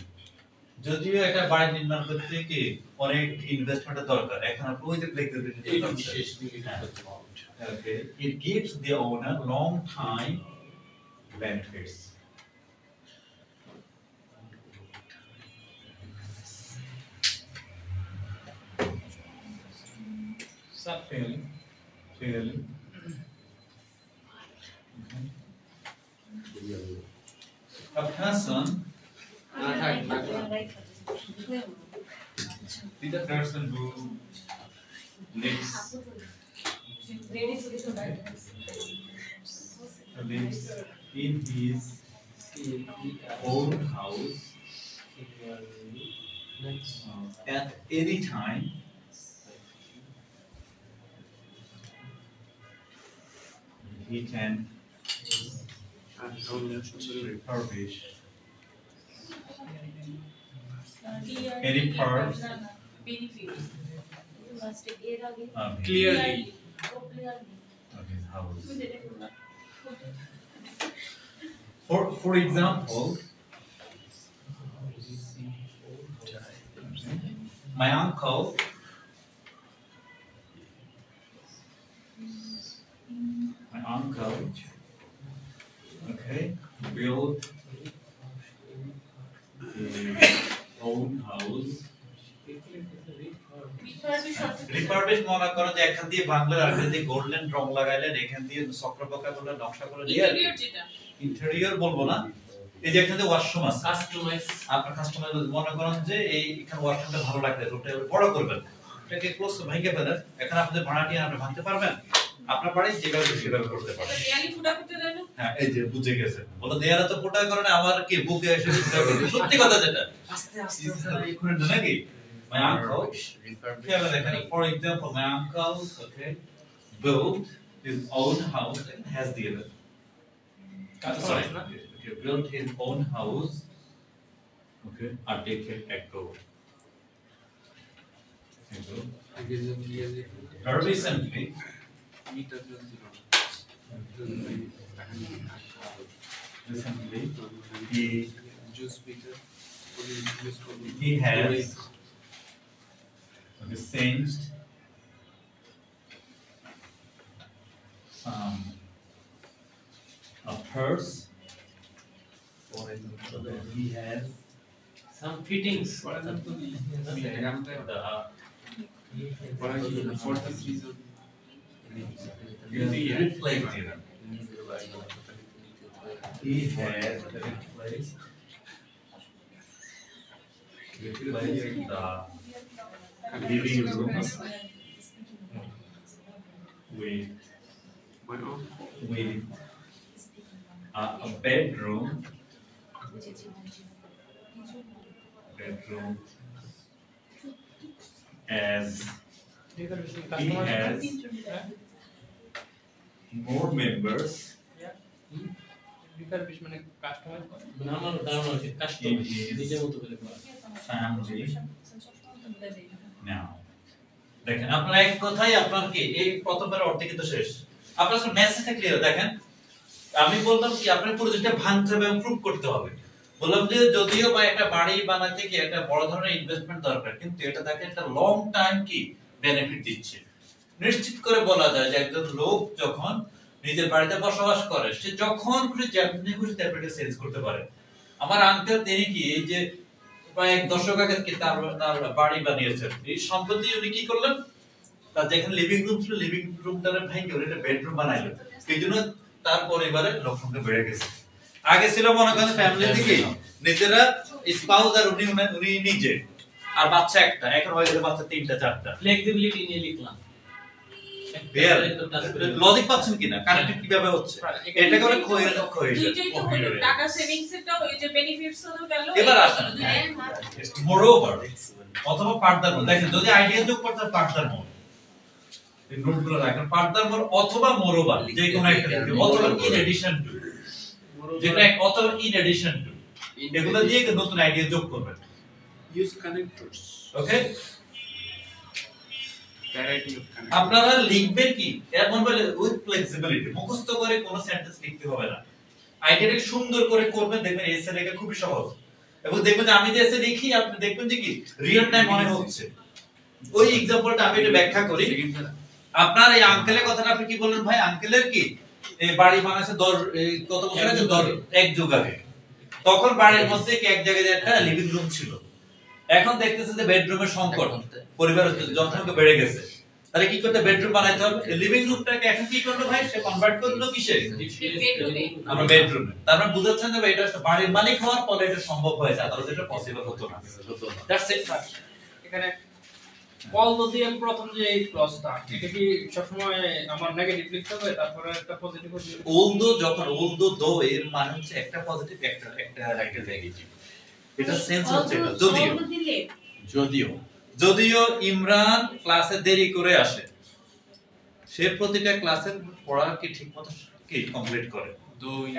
যদিও এটা বাড়ি নির্মাণ করতে কি অনেক ইনভেস্টমেন্টের দরকার, এখন আপনি ওই যে এই বিশেষ okay, it gives the owner long time benefits. Subfill, fill. A person, the person who lives in his own house at any time he can refurbish Any parts? benefits. Clearly. Of his house. For example, my uncle okay built his own house. Refurbish মনে করো যে এখান দিয়ে বাংলার আগে দিয়ে গোল্ডেন রং লাগাইলেন, এখান দিয়ে চক্রপকা করলে নকশা করে দিয়ে ইন্টেরিয়র যেটা ইন্টেরিয়র বলবো না, এই যে এখানে ওয়াশরুম আছে কাস্টমাইজ আপনার কাস্টমার মনে করেন যে এই এখানে ওয়াশরুমটা ভালো লাগবে, রুমটা বড় করবেন, এটাকে ক্লোজ ভাঙিয়ে ফেলেন, এখানে আপনাদের ভাড়াটিয়া আপনি ভাঙতে পারবেন, আপনার বাড়ি যেভাবে সেভাবে করতে পারবেন। দেয়ালি ফুটা করতে দেয় না? হ্যাঁ এই যে বুঝে গেছে, বলো দেয়ালে তো ফুটা করে না, আমার কি বুকে এসে ফুটা করবে, সত্যি কথা যেটা আস্তে আস্তে এই করে না নাকি। My uncle, for example, my uncle, okay, built his own house and has the sorry, okay, built his own house, okay, a decade ago. Very recently, he has changed some a purse. He has some fittings. for this reason he replaced it. He has replaced the living room with a bedroom as he has more members refurbish মানে কাস্টমাইজ করে না আমার ধারণা আছে কাস্টমাইজ নিজের মতো করে করা family now দেখেন আপনার এক কথাই আপনার কি এই প্রথমবার অর্থে কিন্তু শেষ, আপনার মেসেজটা ক্লিয়ার দেখেন। আমি বললাম কি আপনার পুরো যেটা ভাঙতে হবে এবং প্রুফ করতে হবে, বললাম যে যদিও বা একটা বাড়ি বানাতে কি একটা বড় ধরনের ইনভেস্টমেন্ট দরকার, কিন্তু এটা তাকে একটা লং টাইম কি বেনিফিট দিচ্ছে। নিশ্চিত করে বলা যায় যে একজন লোক যখন নিজের বাড়িতে বসবাস করে সে যখন খুশি যেমনি খুশি তেমনি সেলস করতে পারে। আমার আঙ্কেল তিনি কি এই যে প্রায় 1 দশক আগে কি তার বাড়ি বানিয়েছেন, এই সম্পত্তি উনি কি করলেন, তার যেখানে লিভিং রুম ছিল লিভিং রুমটারে ভেঙে ওটা একটা বেডরুম বানাইলেন, এই জন্য তার পরিবারের লোক সংখ্যা বেড়ে গেছে। আগে ছিল মনে করেন ফ্যামিলি থেকে নিজেরা স্পাউস আর উনি নিজে আর বাচ্চা একটা, এখন হয়ে গেছে বাচ্চা 3টা 4টা। ফ্লেক্সিবিলিটি নিয়ে লিখলাম লজিক পাচ্ছেন কিনা, কানেক্টেড কিভাবে হচ্ছে, এটাকে বলে কোহেরেন্ট দুইটাই তো হলো, টাকা সেভিংস এটাও এই যে বেনিফিটস হলো গেল। এবার আসেন মোরওভার অথবা ফার্দার মোর, দেখেন যদি আইডিয়া যোগ করতে ফার্দার মোর এই নোটগুলো রাখেন, ফার্দার মোর অথবা মোরওভার যে কোনো একটা অথবা ইন এডিশন টু, যেটা অথবা ইন এডিশন টু, এগুলো দিয়ে নতুন আইডিয়া যোগ করবেন। Use connectors okay, variety of আপনারা লিখবেন কি এমন বলে উইথ ফ্লেক্সিবিলিটি, মুখস্থ করে কোনো সেন্টেন্স লিখতে হবে না, আইডিয়াটা সুন্দর করে করবেন, দেখবেন এসে লেখা খুবই সহজ, এবং দেখবেন যে আমি যে এসে লিখি আপনি দেখবেন যে কি রিয়েল টাইম মনে হচ্ছে। ওই एग्जांपलটা আমি একটু ব্যাখ্যা করি। আপনার এই আঙ্কেলের কথাটা আপনি কি বললেন ভাই, আঙ্কেলের কি এই বাড়ি বানাইছে কত বছর আগে, 1 যুগ আগে, তখন বাড়ির মধ্যে কি এক জায়গায় একটা লিভিং রুম ছিল, এখন দেখতেছে যে বেডরুমের সংকট, পরিবারের জনসংখ্যা বেড়ে গেছে, তাহলে কি করতে বেডরুম বানাইতে হবে, লিভিং রুমটাকে এখন কি করলো ভাই সে কনভার্ট করলো কিসে, আমরা বেডরুমে। তার মানে বুঝাচ্ছেন যে এটা বাড়ির মালিক হওয়ার পরে এটা সম্ভব হয়েছে, আদারওয়াইজ এটা পসিবল হতো না। That's it. এখানে অলদো দিয়ে প্রথম যে এই ক্লজটা এটা কি সবসময় আমার নেগেটিভ লিখতে হবে তারপরে একটা পজিটিভ হবে? অলদো যখন অলদো দো এর মানে হচ্ছে একটা পজিটিভ একটা নেগেটিভ, এটা সেন্স হচ্ছে এটা। যদিও ইমরান ক্লাসে দেরি করে আসে, সে প্রতিটা ক্লাসের পড়া কি ঠিকমতো কি কমপ্লিট করে,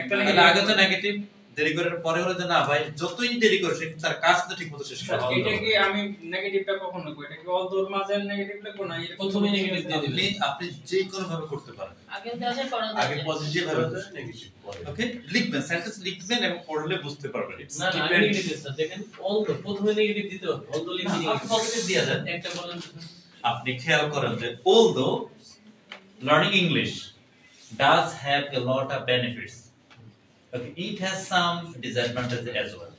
একটা আগে তো নেগেটিভ দেরি করার পরে হলো যে না ভাই যতই দেরি করে সে তার কাজ তো ঠিকমতো শেষ করে এটা কি আমি নেগেটিভটা কখন লিখব? এটা কি অলদোর মাঝে নেগেটিভ লিখব না এর প্রথমে নেগেটিভ দিয়ে দিবেন। আপনি যে কোনো ভাবে করতে পারেন। আগে দেওয়া পড়া আগে পজিটিভ ভাবে নেগেটিভ ওকে লিখবেন, সেন্টেন্স লিখবেন এবং পড়লে বুঝতে পারবেন। না না নেগেটিভ স্যার দেখেন অলদো প্রথমে নেগেটিভ দিতে হবে। অলদো লিখে আপনি পজিটিভ দিয়ে দেন। একটা বলেন আপনি খেয়াল করেন যে although learning English does have a lot of benefits, okay, it has some disadvantages as well.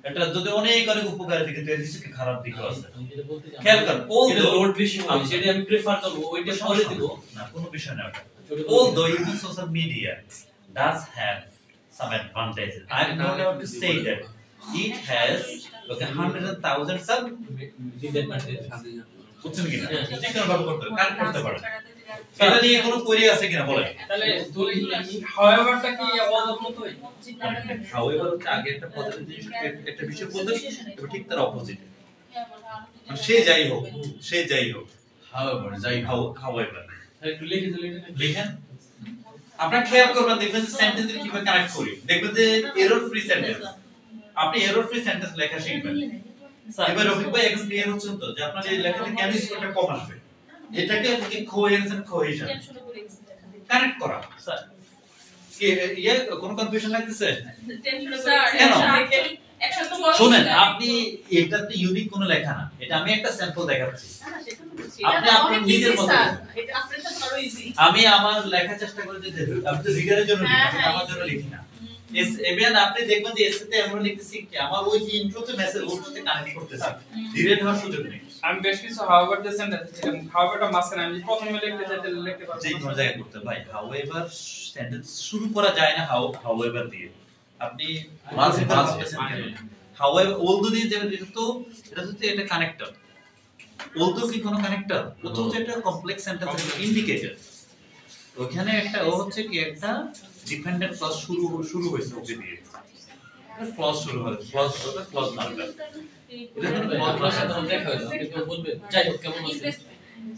এটা যদি অনেক অনেক উপকার দিকে তো এর কিছু খারাপ দিকও আছে। আমি যেটা বলতে চাই খেয়াল করেন although লোড বেশি হয় সেটা আমি প্রেফার করব ওইটা পরে দেব না কোনো বিষয় না ওটা। Although even social media does have some advantages, I'm not going to say that it has okay hundreds and thousands of disadvantage বুঝছেন কিনা যে কোনো ভাবে করতে কারেক্ট করতে পারেন। এটা নিয়ে কোনো কোয়েরি আছে কিনা বলেন। তাহলে দুই হাওয়েভারটা কি অলদোর মতই? হাউএভার হচ্ছে আগে একটা পজিটিভ একটা বিষয় বললেন এবং ঠিক তার অপোজিট, মানে সে যাই হোক however যাই হাউএভার একটু লিখে দিলে লিখেন। আপনারা খেয়াল করবেন দেখবেন যে সেন্টেন্স কিভাবে কানেক্ট করি, দেখবেন যে এরর ফ্রি সেন্টেন্স, আপনি এরর ফ্রি সেন্টেন্স লেখা শিখবেন। এবার রফিক ভাই এখন ক্লিয়ার হচ্ছেন তো যে আপনার এই লেখাতে কেন স্কোরটা কম আসবে, এটাকে কি কোহেরেন্স এন্ড কোহেশন কানেক্ট করা। স্যার কি ইয়ে কোনো কনফিউশন লাগতেছে? কেন? শুনেন আপনি এটা তো ইউনিক কোনো লেখা না, এটা আমি একটা স্যাম্পল দেখাচ্ছি, আপনি আপনার নিজের মতো আমি আমার লেখার চেষ্টা করি যে আপনি তো রিডারের জন্য লিখি, আমি আমার জন্য লিখি না। এবেন আপনি দেখবেন যে এসএতে আমরা লিখতেছি কি আমার ওই যে ইন্ট্রোতে মেসেজ ওর সাথে কানেক্ট করতেছি, ডিরেক্ট হওয়ার সুযোগ নেই। আমি বেশ কিছু হাওয়েভার দিয়ে সেন্টেন্স হাওয়েভারটা মাঝখানে আমি প্রথমে লিখতে পারবো যে কোনো জায়গায় করতে ভাই হাউএভার সেন্টেন্স শুরু করা যায় না হাউএভার দিয়ে, আপনি মাঝে হাউএভার অলদো দিয়ে যেটা এটা কানেক্টর, অলদো কি কোনো কানেক্টর? প্রথম যেটা কমপ্লেক্স সেন্টেন্স ইন্ডিকেটর, ওখানে একটা ও হচ্ছে কি একটা ডিপেন্ডেন্ট ক্লজ শুরু হয়েছে ওকে দিয়ে ক্লজ শুরু হয়, ক্লজ মার্কার আপনার সাথে আমার দেখা হলো আপনি কেউ বলবেন যাই হোক কেমন আছেন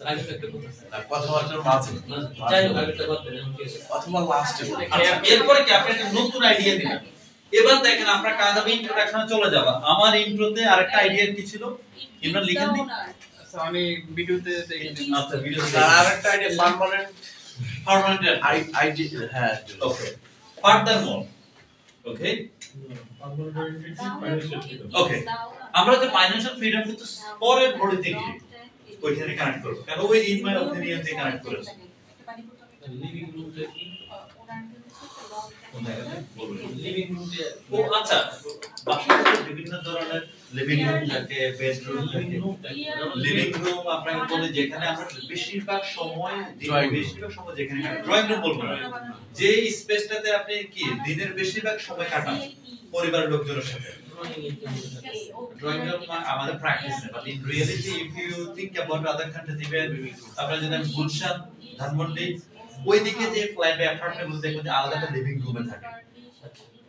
আগে একটা কথা কথাবার্তার মাঝে যাই হোক আগে একটা কথা অথবা লাস্টে এরপরে কি আপনি একটা নতুন আইডিয়া দিবেন। এবার দেখেন আপনার কাজ আমি ইন্ট্রোডাকশনে চলে যাব, আমার ইন্ট্রোতে আরেকটা আইডিয়া কি ছিল ইমরান লিখেন নি? আচ্ছা আমি ভিডিওতে দেখেছি। আচ্ছা ভিডিওতে আরেকটা আইডিয়া পার্মানেন্ট আইডিয়া হ্যাঁ ওকে ফার্দারমোর ওকে ওকে আমরা যে ফাইনান্সিয়াল ফ্রিডম কিন্তু পরের বডিতে গিয়ে ওইখানে কানেক্ট করব, কারণ ওই ইন মাই অপিনিয়ন দিয়ে কানেক্ট করেছে। লিভিং রুমটা কি লিভিং রুমে ও আচ্ছা বাসায় বিভিন্ন ধরনের লিভিং রুম থাকে, বেডরুম থাকে, লিভিং রুম আপনাকে বলে যেখানে আমরা বেশিরভাগ সময় যেখানে ড্রয়িং রুম বলবো না, যে স্পেসটাতে আপনি কি দিনের বেশিরভাগ সময় কাটান পরিবারের লোকজনের সাথে। Drawing room আমাদের প্র্যাকটিস না, but in reality if you think about other countries even আপনারা যদি গুলশান ধানমন্ডি ওইদিকে যে ফ্ল্যাট বা অ্যাপার্টমেন্ট গুলো দেখবেন যে আলাদা একটা লিভিং রুমে থাকে,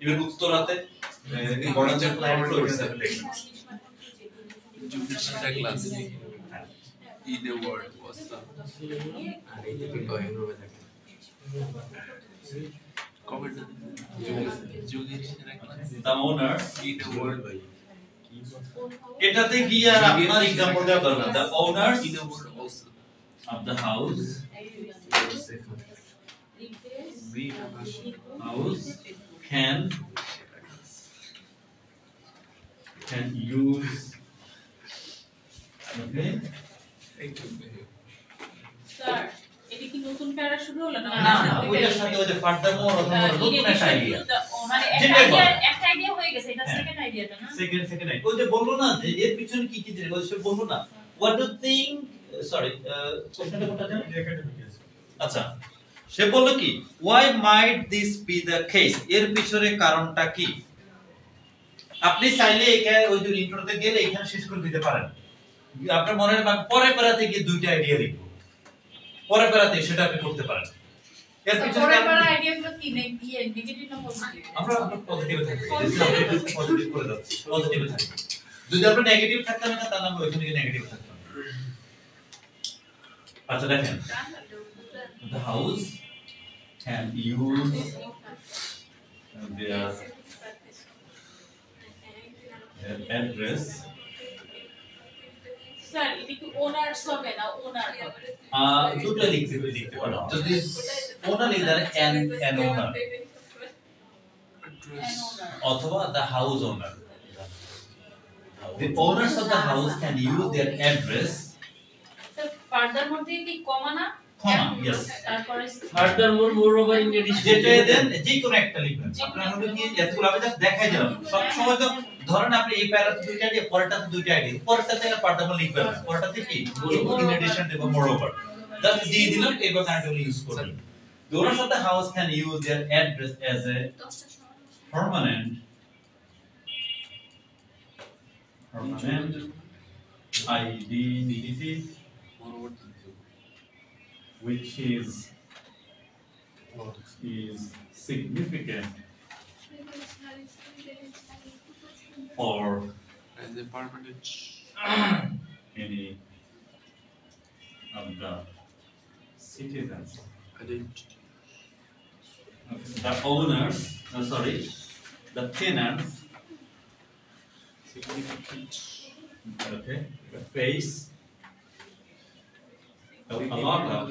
ইভেন উত্তরাতে বড় যে ফ্ল্যাট গুলো ওইখানে দেখবেন Jupiter class in the world was comment the owners in the world এটাতে গিয়ে আর আপনার एग्जांपल দেওয়া দরকার, the owners in the world also of the house can use okay sir এটা কি নতুন প্যারা শুরু হলো না? না ওইটার সাথে ওই যে ফার্দারমোর অথবা নতুন একটা আইডিয়া মানে একটা আইডিয়া হয়ে গেছে, এটা সেকেন্ড আইডিয়াটা না? সেকেন্ড ওই যে বললো না যে এর পিছনে কি কি জিনিস সে বললো না হোয়াট ডু থিংক সরি কোশ্চেনটা কোনটা জানেন? আচ্ছা সে বললো কি why might this be the case, এর পিছনে কারণটা কি? আপনি চাইলে এখানে ওই যে ইন্ট্রোতে গেলে এখানে শেষ করে দিতে পারেন, আপনার মনের পরে পড়াতে গিয়ে দুইটা আইডিয়া লিখবো, পরে পড়াতে সেটা আপনি করতে পারেন। এর পিছনে পরের আইডিয়াগুলো কি নেগেটিভ না পজিটিভ? আমরা পজিটিভে থাকি, আমরা পজিটিভ করে যাচ্ছি, পজিটিভে থাকি। যদি আমরা নেগেটিভ থাকতাম না তাহলে আমরা ওইখানে নেগেটিভ থাকতাম। আচ্ছা দেখেন the house can use their address. Sir এটা কি ওনার্স হবে না ওনার হবে দুটো লিখতে পারো যদি ওনার ইদার an owner অথবা the house owner. The owners of the house can use their address. Further মধ্যে কি কমা না Comma, yes. তারপরে Furthermore, moreover, in addition যেটা to দেন যে কোনো একটা লিখবেন আপনার হলো কি এতগুলো আমি জাস্ট দেখাই দিলাম সব সময় তো ধরেন আপনি এই প্যারাতে দুইটা দিয়ে পরেরটাতে দুইটা আইডি পরেরটাতে পার্টাবল লিখবেন না পরেরটাতে কি ইন এডিশন দেব মোরওভার জাস্ট দিয়ে দিলাম এবার কানেক্টলি ইউজ করবেন. The owners of the house can use their address as a permanent identity which is significant for as a permanent any of the citizens. identity. The owners, the tenants, Significant. okay, face a lot of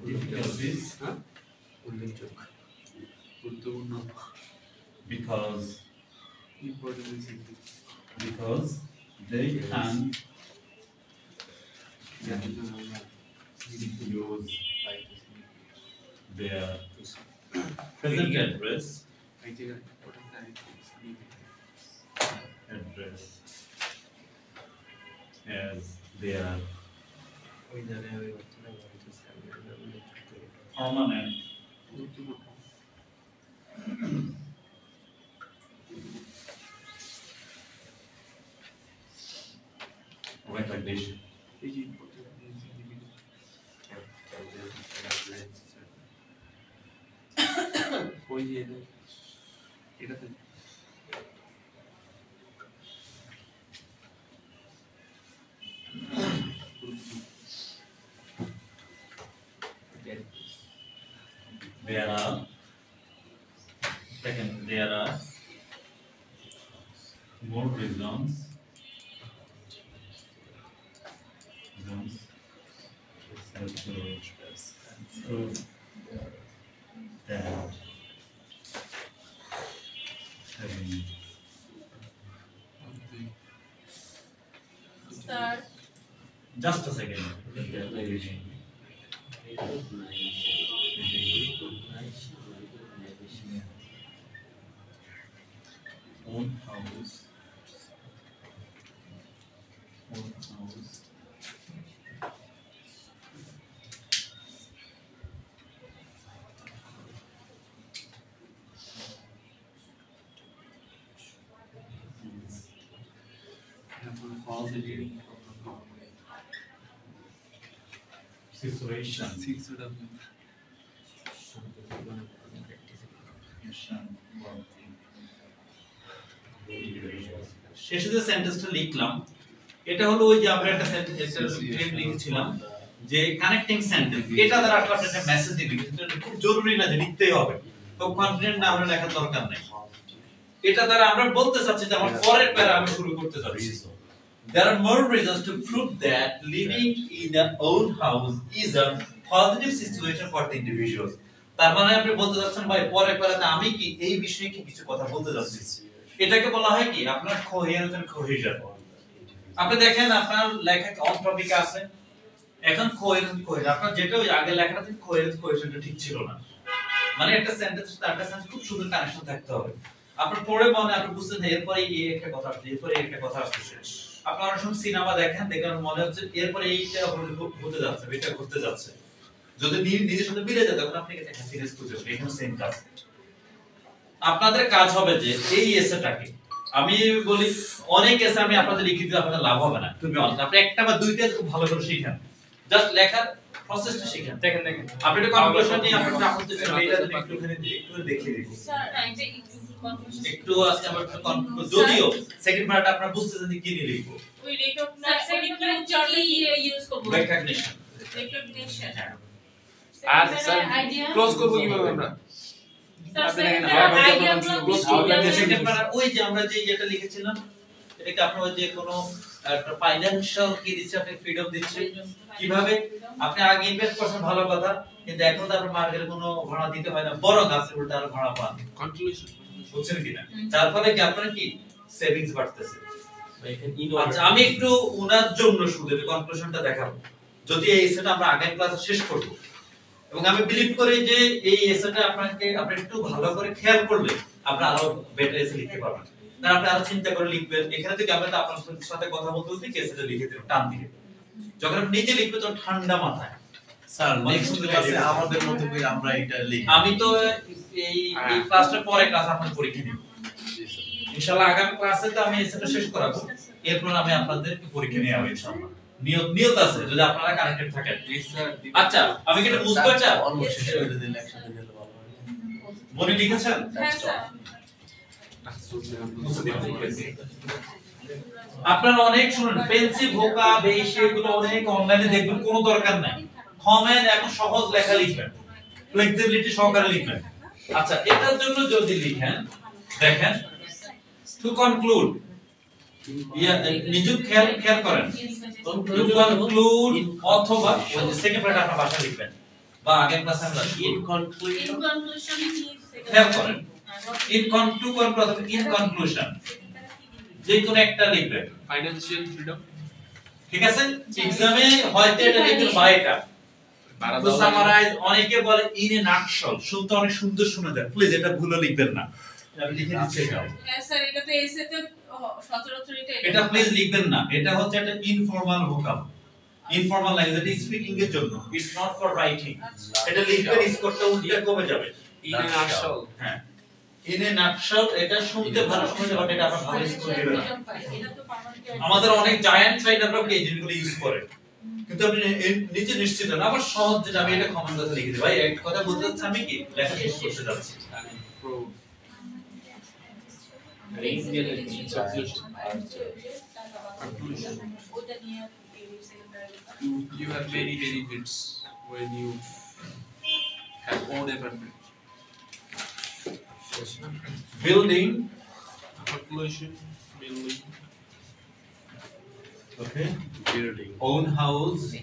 difficulties because they can use their present address as their permanent recognition. There are more reasons to prove that having sir just a second. Own house. Situation. শেষে যে সেন্টেন্সটা লিখলাম এটা হলো ওই যে আমরা একটা ক্লেম লিখেছিলাম যে কানেক্টিং সেন্টেন্স এটা দ্বারা আপনি একটা মেসেজ দিবেন কিন্তু এটা খুব জরুরি না যে লিখতেই হবে খুব কনফিডেন্ট না হলে লেখার দরকার নেই এটা দ্বারা আমরা বলতে চাচ্ছি যে আমার পরের প্যারা আমি শুরু করতে যাচ্ছি. There are more reasons to prove that living in a own house is a positive situation for the individuals. তার মানে আপনি বলতে যাচ্ছেন ভাই পরের প্যারাতে আমি কি এই বিষয়ে কি কিছু কথা বলতে যাচ্ছি এটাকে বলা হয় কি আপনার কোহেরেন্স এন্ড কোহেশন. আপনি দেখেন আপনার লেখা অন টপিকে আছে এখন কোহেরেন্স আপনার যেটা ওই আগে লেখাটা থেকে কোহেরেন্স কোহেশনটা ঠিক ছিল না মানে একটা সেন্টেন্স তারটা সেন্টেন্স খুব সুন্দর কানেকশন থাকতে হবে আপনার পড়ে মনে আপনি বুঝছেন এরপরে এই একটা কথা আসছে এরপরে একটা কথা আসছে আপনারা অনেক সময় সিনেমা দেখেন দেখেন মনে হচ্ছে এরপরে এইটা হতে যাচ্ছে এটা ঘটতে যাচ্ছে যদি নিজের সাথে মিলে যায় তখন আপনি একটা সিরিয়াস খুঁজে পাবেন এখানে সেম কাজ আপনাদের কাজ হবে যে এই এসেটাকে আমি বলি অনেক এসে আমি আপনাদের লিখে দিলে আপনাদের লাভ হবে না তুমি আপনি একটা বা দুইটা খুব ভালো করে শিখেন জাস্ট লেখার প্রসেসটা শিখেন দেখেন আপনি একটা কনক্লুশন নিয়ে আপনারা আপত্তি করবেন এটা একটু দেখিয়ে দিই স্যার একটু আজকে আমরা একটু কনক্লুশন যদিও সেকেন্ড পার্ট আপনারা বুঝতেছেন যে কি নিয়ে লিখবো ওই রেকগনাইজ জর্নি ইউজ করব রেকগনিশন রেকগনিশন আর স্যার ক্লোজ করব কিভাবে আমরা ওই যে আমরা যে এটা লিখেছিলাম এটাকে আপনারা যে কোনো একটা ফাইনান্সিয়াল কি দিচ্ছে আপনি ফ্রিডম দিচ্ছে কিভাবে আপনি আগে ইনভেস্ট করছেন ভালো কথা কিন্তু এখন তো আপনার মার্কেটে কোনো ভাড়া দিতে হয় না বড় গাছে উল্টা আর ভাড়া পান কন্ট্রিবিউশন বুঝছেন কি না যার ফলে কি আপনার কি সেভিংস বাড়তেছে আচ্ছা আমি একটু উনার জন্য শুধু কনক্লুশনটা দেখাবো যদি এই এসেটা আমরা আগের ক্লাসে শেষ করব এবং আমি বিলিভ করি যে এই এসেটা আপনাকে আপনি একটু ভালো করে খেয়াল করলে আপনি আরো বেটার এসে লিখতে পারবেন কারণ আপনি আরো চিন্তা করে লিখবেন এখানে থেকে আমরা তো আপনার সাথে কথা বলতে বলতে এসেটা লিখে দেব টান দিয়ে যখন আপনি নিজে লিখবেন তখন ঠান্ডা মাথায় স্যার নেক্সট ক্লাসে আমাদের মতো করে আমরা এটা লিখব আমি তো এই ক্লাসটা পরে ক্লাস আপনাদের পরীক্ষা নিব ইনশাআল্লাহ আগামী ক্লাসে তো আমি এসেটা শেষ করাবো এরপর আমি আপনাদেরকে পরীক্ষা নিয়ে আসব ইনশাআল্লাহ নিয়ত আছে যদি আপনারা কানেক্টেড থাকেন আচ্ছা আমি কি এটা বুঝতে পারছি অলমোস্ট শেষ করে দিলে একসাথে নিলে ভালো হয় মনে ঠিক আছে হ্যাঁ স্যার আপনারা অনেক শুনুন পেন্সিভ ভোকা বেশি এগুলো অনেক অনলাইনে দেখবেন কোনো দরকার নাই কমেন এখন সহজ লেখা লিখবেন ফ্লেক্সিবিলিটি সহকারে লিখবেন আচ্ছা এটার জন্য যদি লিখেন দেখেন টু কনক্লুড নিজুক খেয়াল করেন টু কনক্লুড অথবা সেকেন্ড প্যারাটা আপনার ভাষা লিখবেন বা আগের ক্লাসে আমরা ইন কনক্লুশন খেয়াল করেন ইন কনক্লুশন যে কোনো একটা লিখবেন ফাইনান্সিয়াল ফ্রিডম ঠিক আছে এক্সামে হয়তো এটা লিখবেন বা এটা তো সামারাইজ অনেকে বলে ইন এ নাটশল শুনতে অনেক সুন্দর শোনা যায় প্লিজ এটা ভুলে লিখবেন না আমি লিখে দিচ্ছি এটা হ্যাঁ স্যার এটা তো এসেতে সচরাচর এটা প্লিজ লিখবেন না এটা হচ্ছে একটা ইনফর্মাল ভোকাব ইনফর্মাল ল্যাঙ্গুয়েজ এটা স্পিকিং এর জন্য ইটস নট ফর রাইটিং এটা লিখবেন স্কোরটা উল্টে কমে যাবে ইন এ নাটশল হ্যাঁ ইন এ নাটশল এটা শুনতে ভালো শোনা যাবে এটা আপনার ভালো স্কোর দিবে না আমাদের অনেক জায়ান্ট রাইটাররা এই জিনিসগুলো ইউজ করে কিন্তু আপনি নিজে নিশ্চিত না আবার সহজ যেটা আমি এটা কমেন্ট করে লিখে দিই ভাই এক কথা বলতে চাচ্ছি আমি কি লেখা শেষ করতে যাচ্ছি You have many benefits when you have own apartment. Building, Conclusion, building. okay, building own house.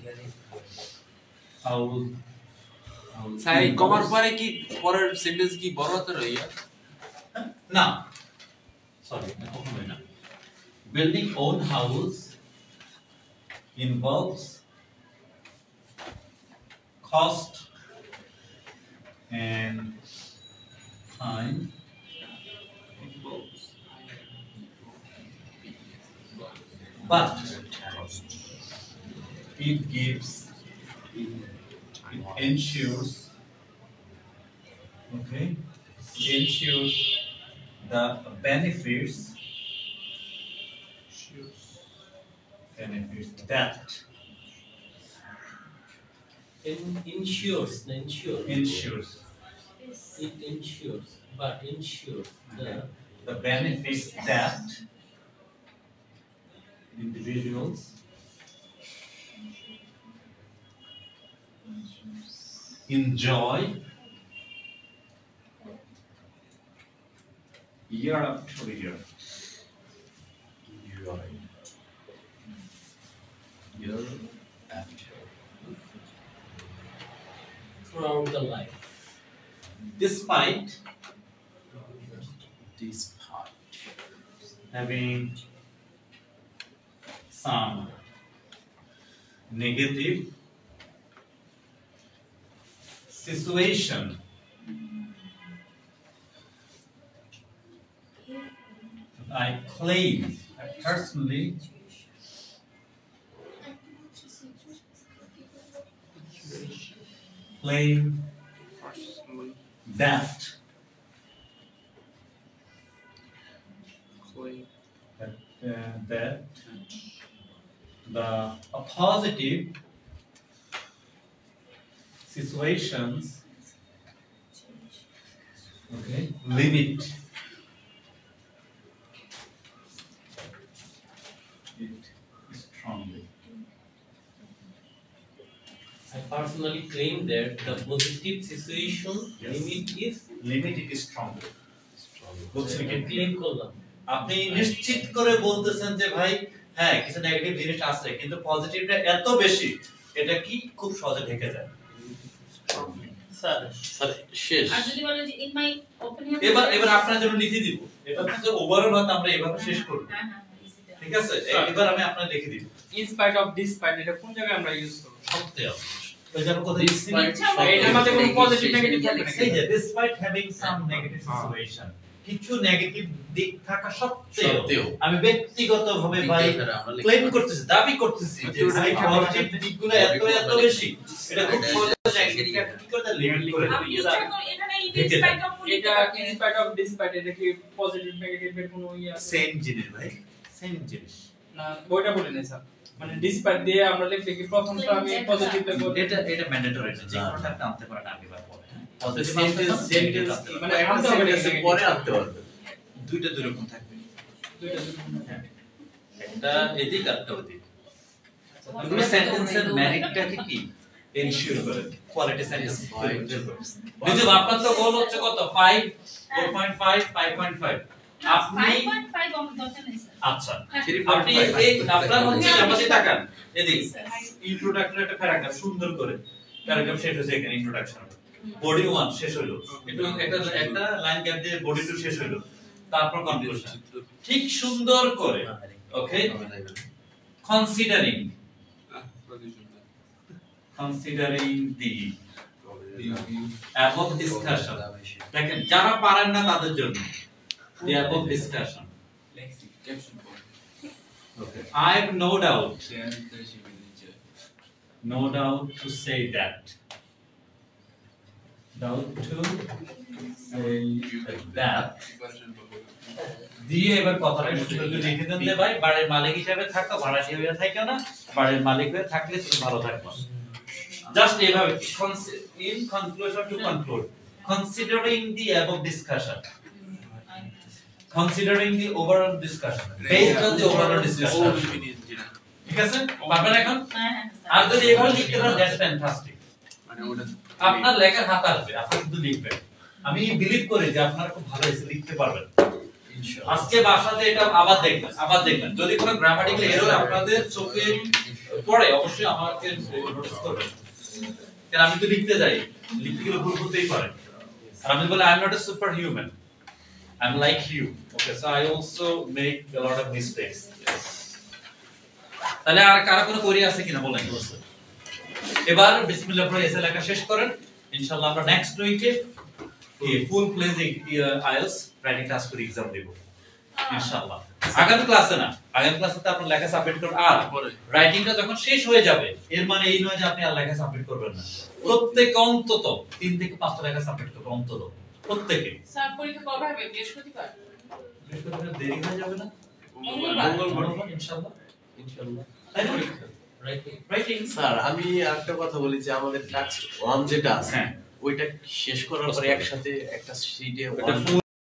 সাই কমার পরে কি পরের সেন্টেন্স কি বড় হতে রইয়া না সরি কখনোই না building own house involves cost and time but it gives it ensures okay ensures the benefits that ensures it ensures but ensures the benefits that individuals enjoy year after year. Year after. throughout the life. Despite having some negative situation I personally claim that the positive situations limit it strongly. I personally claim that the positive situation limit is limit it strong বুঝছেন কি ক্লেম করলাম আপনি নিশ্চিত করে বলতেছেন যে ভাই হ্যাঁ কিছু নেগেটিভ জিনিস আছে কিন্তু পজিটিভটা এত বেশি এটা কি খুব সহজে ঢেকে যায় স্যার শেষ আর যদি বলেন যে ইন মাই ওপিনিয়ন এবার আপনার জন্য লিখে দিব এটা তো ওভারঅল হয়তো আমরা এভাবে শেষ করব হ্যাঁ ঠিক আছে এবার আমি আপনাকে লিখে দিব ইন স্পাইট অফ ডিসপাইট এটা কোন জায়গায় আমরা ইউজ করব সত্যি ওই যাবে কোথায় এটার মধ্যে কোনো পজিটিভ নেগেটিভ থাকবে এই যে despite having some negative situation কিছু নেগেটিভ দিক থাকা সত্ত্বেও আমি ব্যক্তিগতভাবে ভাই ক্লেম করতেছি দাবি করতেছি যে ভাই পজিটিভ দিকগুলো এত বেশি এটা খুব সহজে কি করে লিমিট করে আমি ইচ্ছা করি এখানে ইন স্পাইট অফ এটা ইন স্পাইট অফ ডিসপাইট এটা কি পজিটিভ নেগেটিভ এর কোনো ইয়া সেম জিনিস ভাই সেম জিনিস না ওইটা বলি না স্যার মানে ডিসপাইট দিয়ে আমরা লিখলে কি প্রথমটা আমি পজিটিভ লিখব এটা ম্যান্ডেটরি যে কোনটা আনতে পারেন আগে বা পরে পজিটিভ সেন্টেন্স মানে আনতে হবে পরে আনতে পারবে দুইটা দুই রকম থাকবে একটা এদিক আর একটা ওদিক আপনি সেন্টেন্সের ম্যারিটটাকে কি এনশিওর করেন কোয়ালিটি সেন্টেন্স বুঝুন আপনার তো গোল হচ্ছে কত 5 4.5 5.5 আপনি 5.5 আমার দরকার নেই স্যার আচ্ছা আপনি এই আপনার হচ্ছে আমাদের তাকান এদিক ইন্ট্রোডাকশন একটা প্যারাগ্রাফ সুন্দর করে প্যারাগ্রাফ শেষ হয়েছে এখানে ইন্ট্রোডাকশন বডি 1 শেষ হলো একটু একটা লাইন গ্যাপ দিয়ে বডি 2 শেষ হলো তারপর কনক্লুশন ঠিক সুন্দর করে ওকে কনসিডারিং দি above discussion দেখেন যারা পারেন না তাদের জন্য the above discussion okay I have no doubt to say that দিয়ে এবার কথাটা সুন্দর করে লিখে দেন যে ভাই বাড়ির মালিক হিসেবে থাকো ভাড়াটিয়া হয়ে থাকো না বাড়ির মালিক হয়ে থাকলে তুমি ভালো থাকবে জাস্ট এভাবে in conclusion to conclude considering the above discussion considering the overall discussion based on the overall discussion ঠিক আছে পারবেন এখন আর যদি এভাবে লিখতে পারেন দ্যাটস ফ্যান্টাস্টিক আপনার লেখার হাত আসবে আপনি শুধু লিখবেন আমি বিলিভ করি যে আপনারা খুব ভালো এসে লিখতে পারবেন ইনশাআল্লাহ আজকে বাসাতে এটা আবার দেখবেন যদি কোনো গ্রামাটিক্যাল এরর আপনাদের চোখে পড়ে অবশ্যই আমাকে নোটিস করবেন কারণ আমি তো লিখতে যাই লিখতে গেলে ভুল হতেই পারে আর আমি বলি I am not a superhuman I am like you okay so I also make a lot of mistakes তাহলে আর কারো কোনো কোয়েরি আছে কিনা বলেন এবার বিসমিল্লাহ পড়ে এসে লেখা শেষ করেন ইনশাআল্লাহ আমরা নেক্সট উইকে ফুল ফ্লেজ আইএলটিএস রাইটিং টাস্ক করে एग्जाम দেব ইনশাআল্লাহ আগামী ক্লাসে না আগামী ক্লাসে তো আপনারা লেখা সাবমিট করুন আর রাইটিংটা যখন শেষ হয়ে যাবে এর মানে এই নয় যে আপনি আর লেখা সাবমিট করবেন না প্রত্যেক অন্তত 3 থেকে 5টা লেখা সাবমিট করবেন অন্তত প্রত্যেককে স্যার পরীক্ষা কবে হবে বৃহস্পতিবার দেরি হয়ে যাবে না মঙ্গলবার ইনশাআল্লাহ রাইটিং স্যার আমি একটা কথা বলি যে আমাদের টাস্ক 1 যেটা আছে ওইটা শেষ করার পরে একসাথে একটা শিটে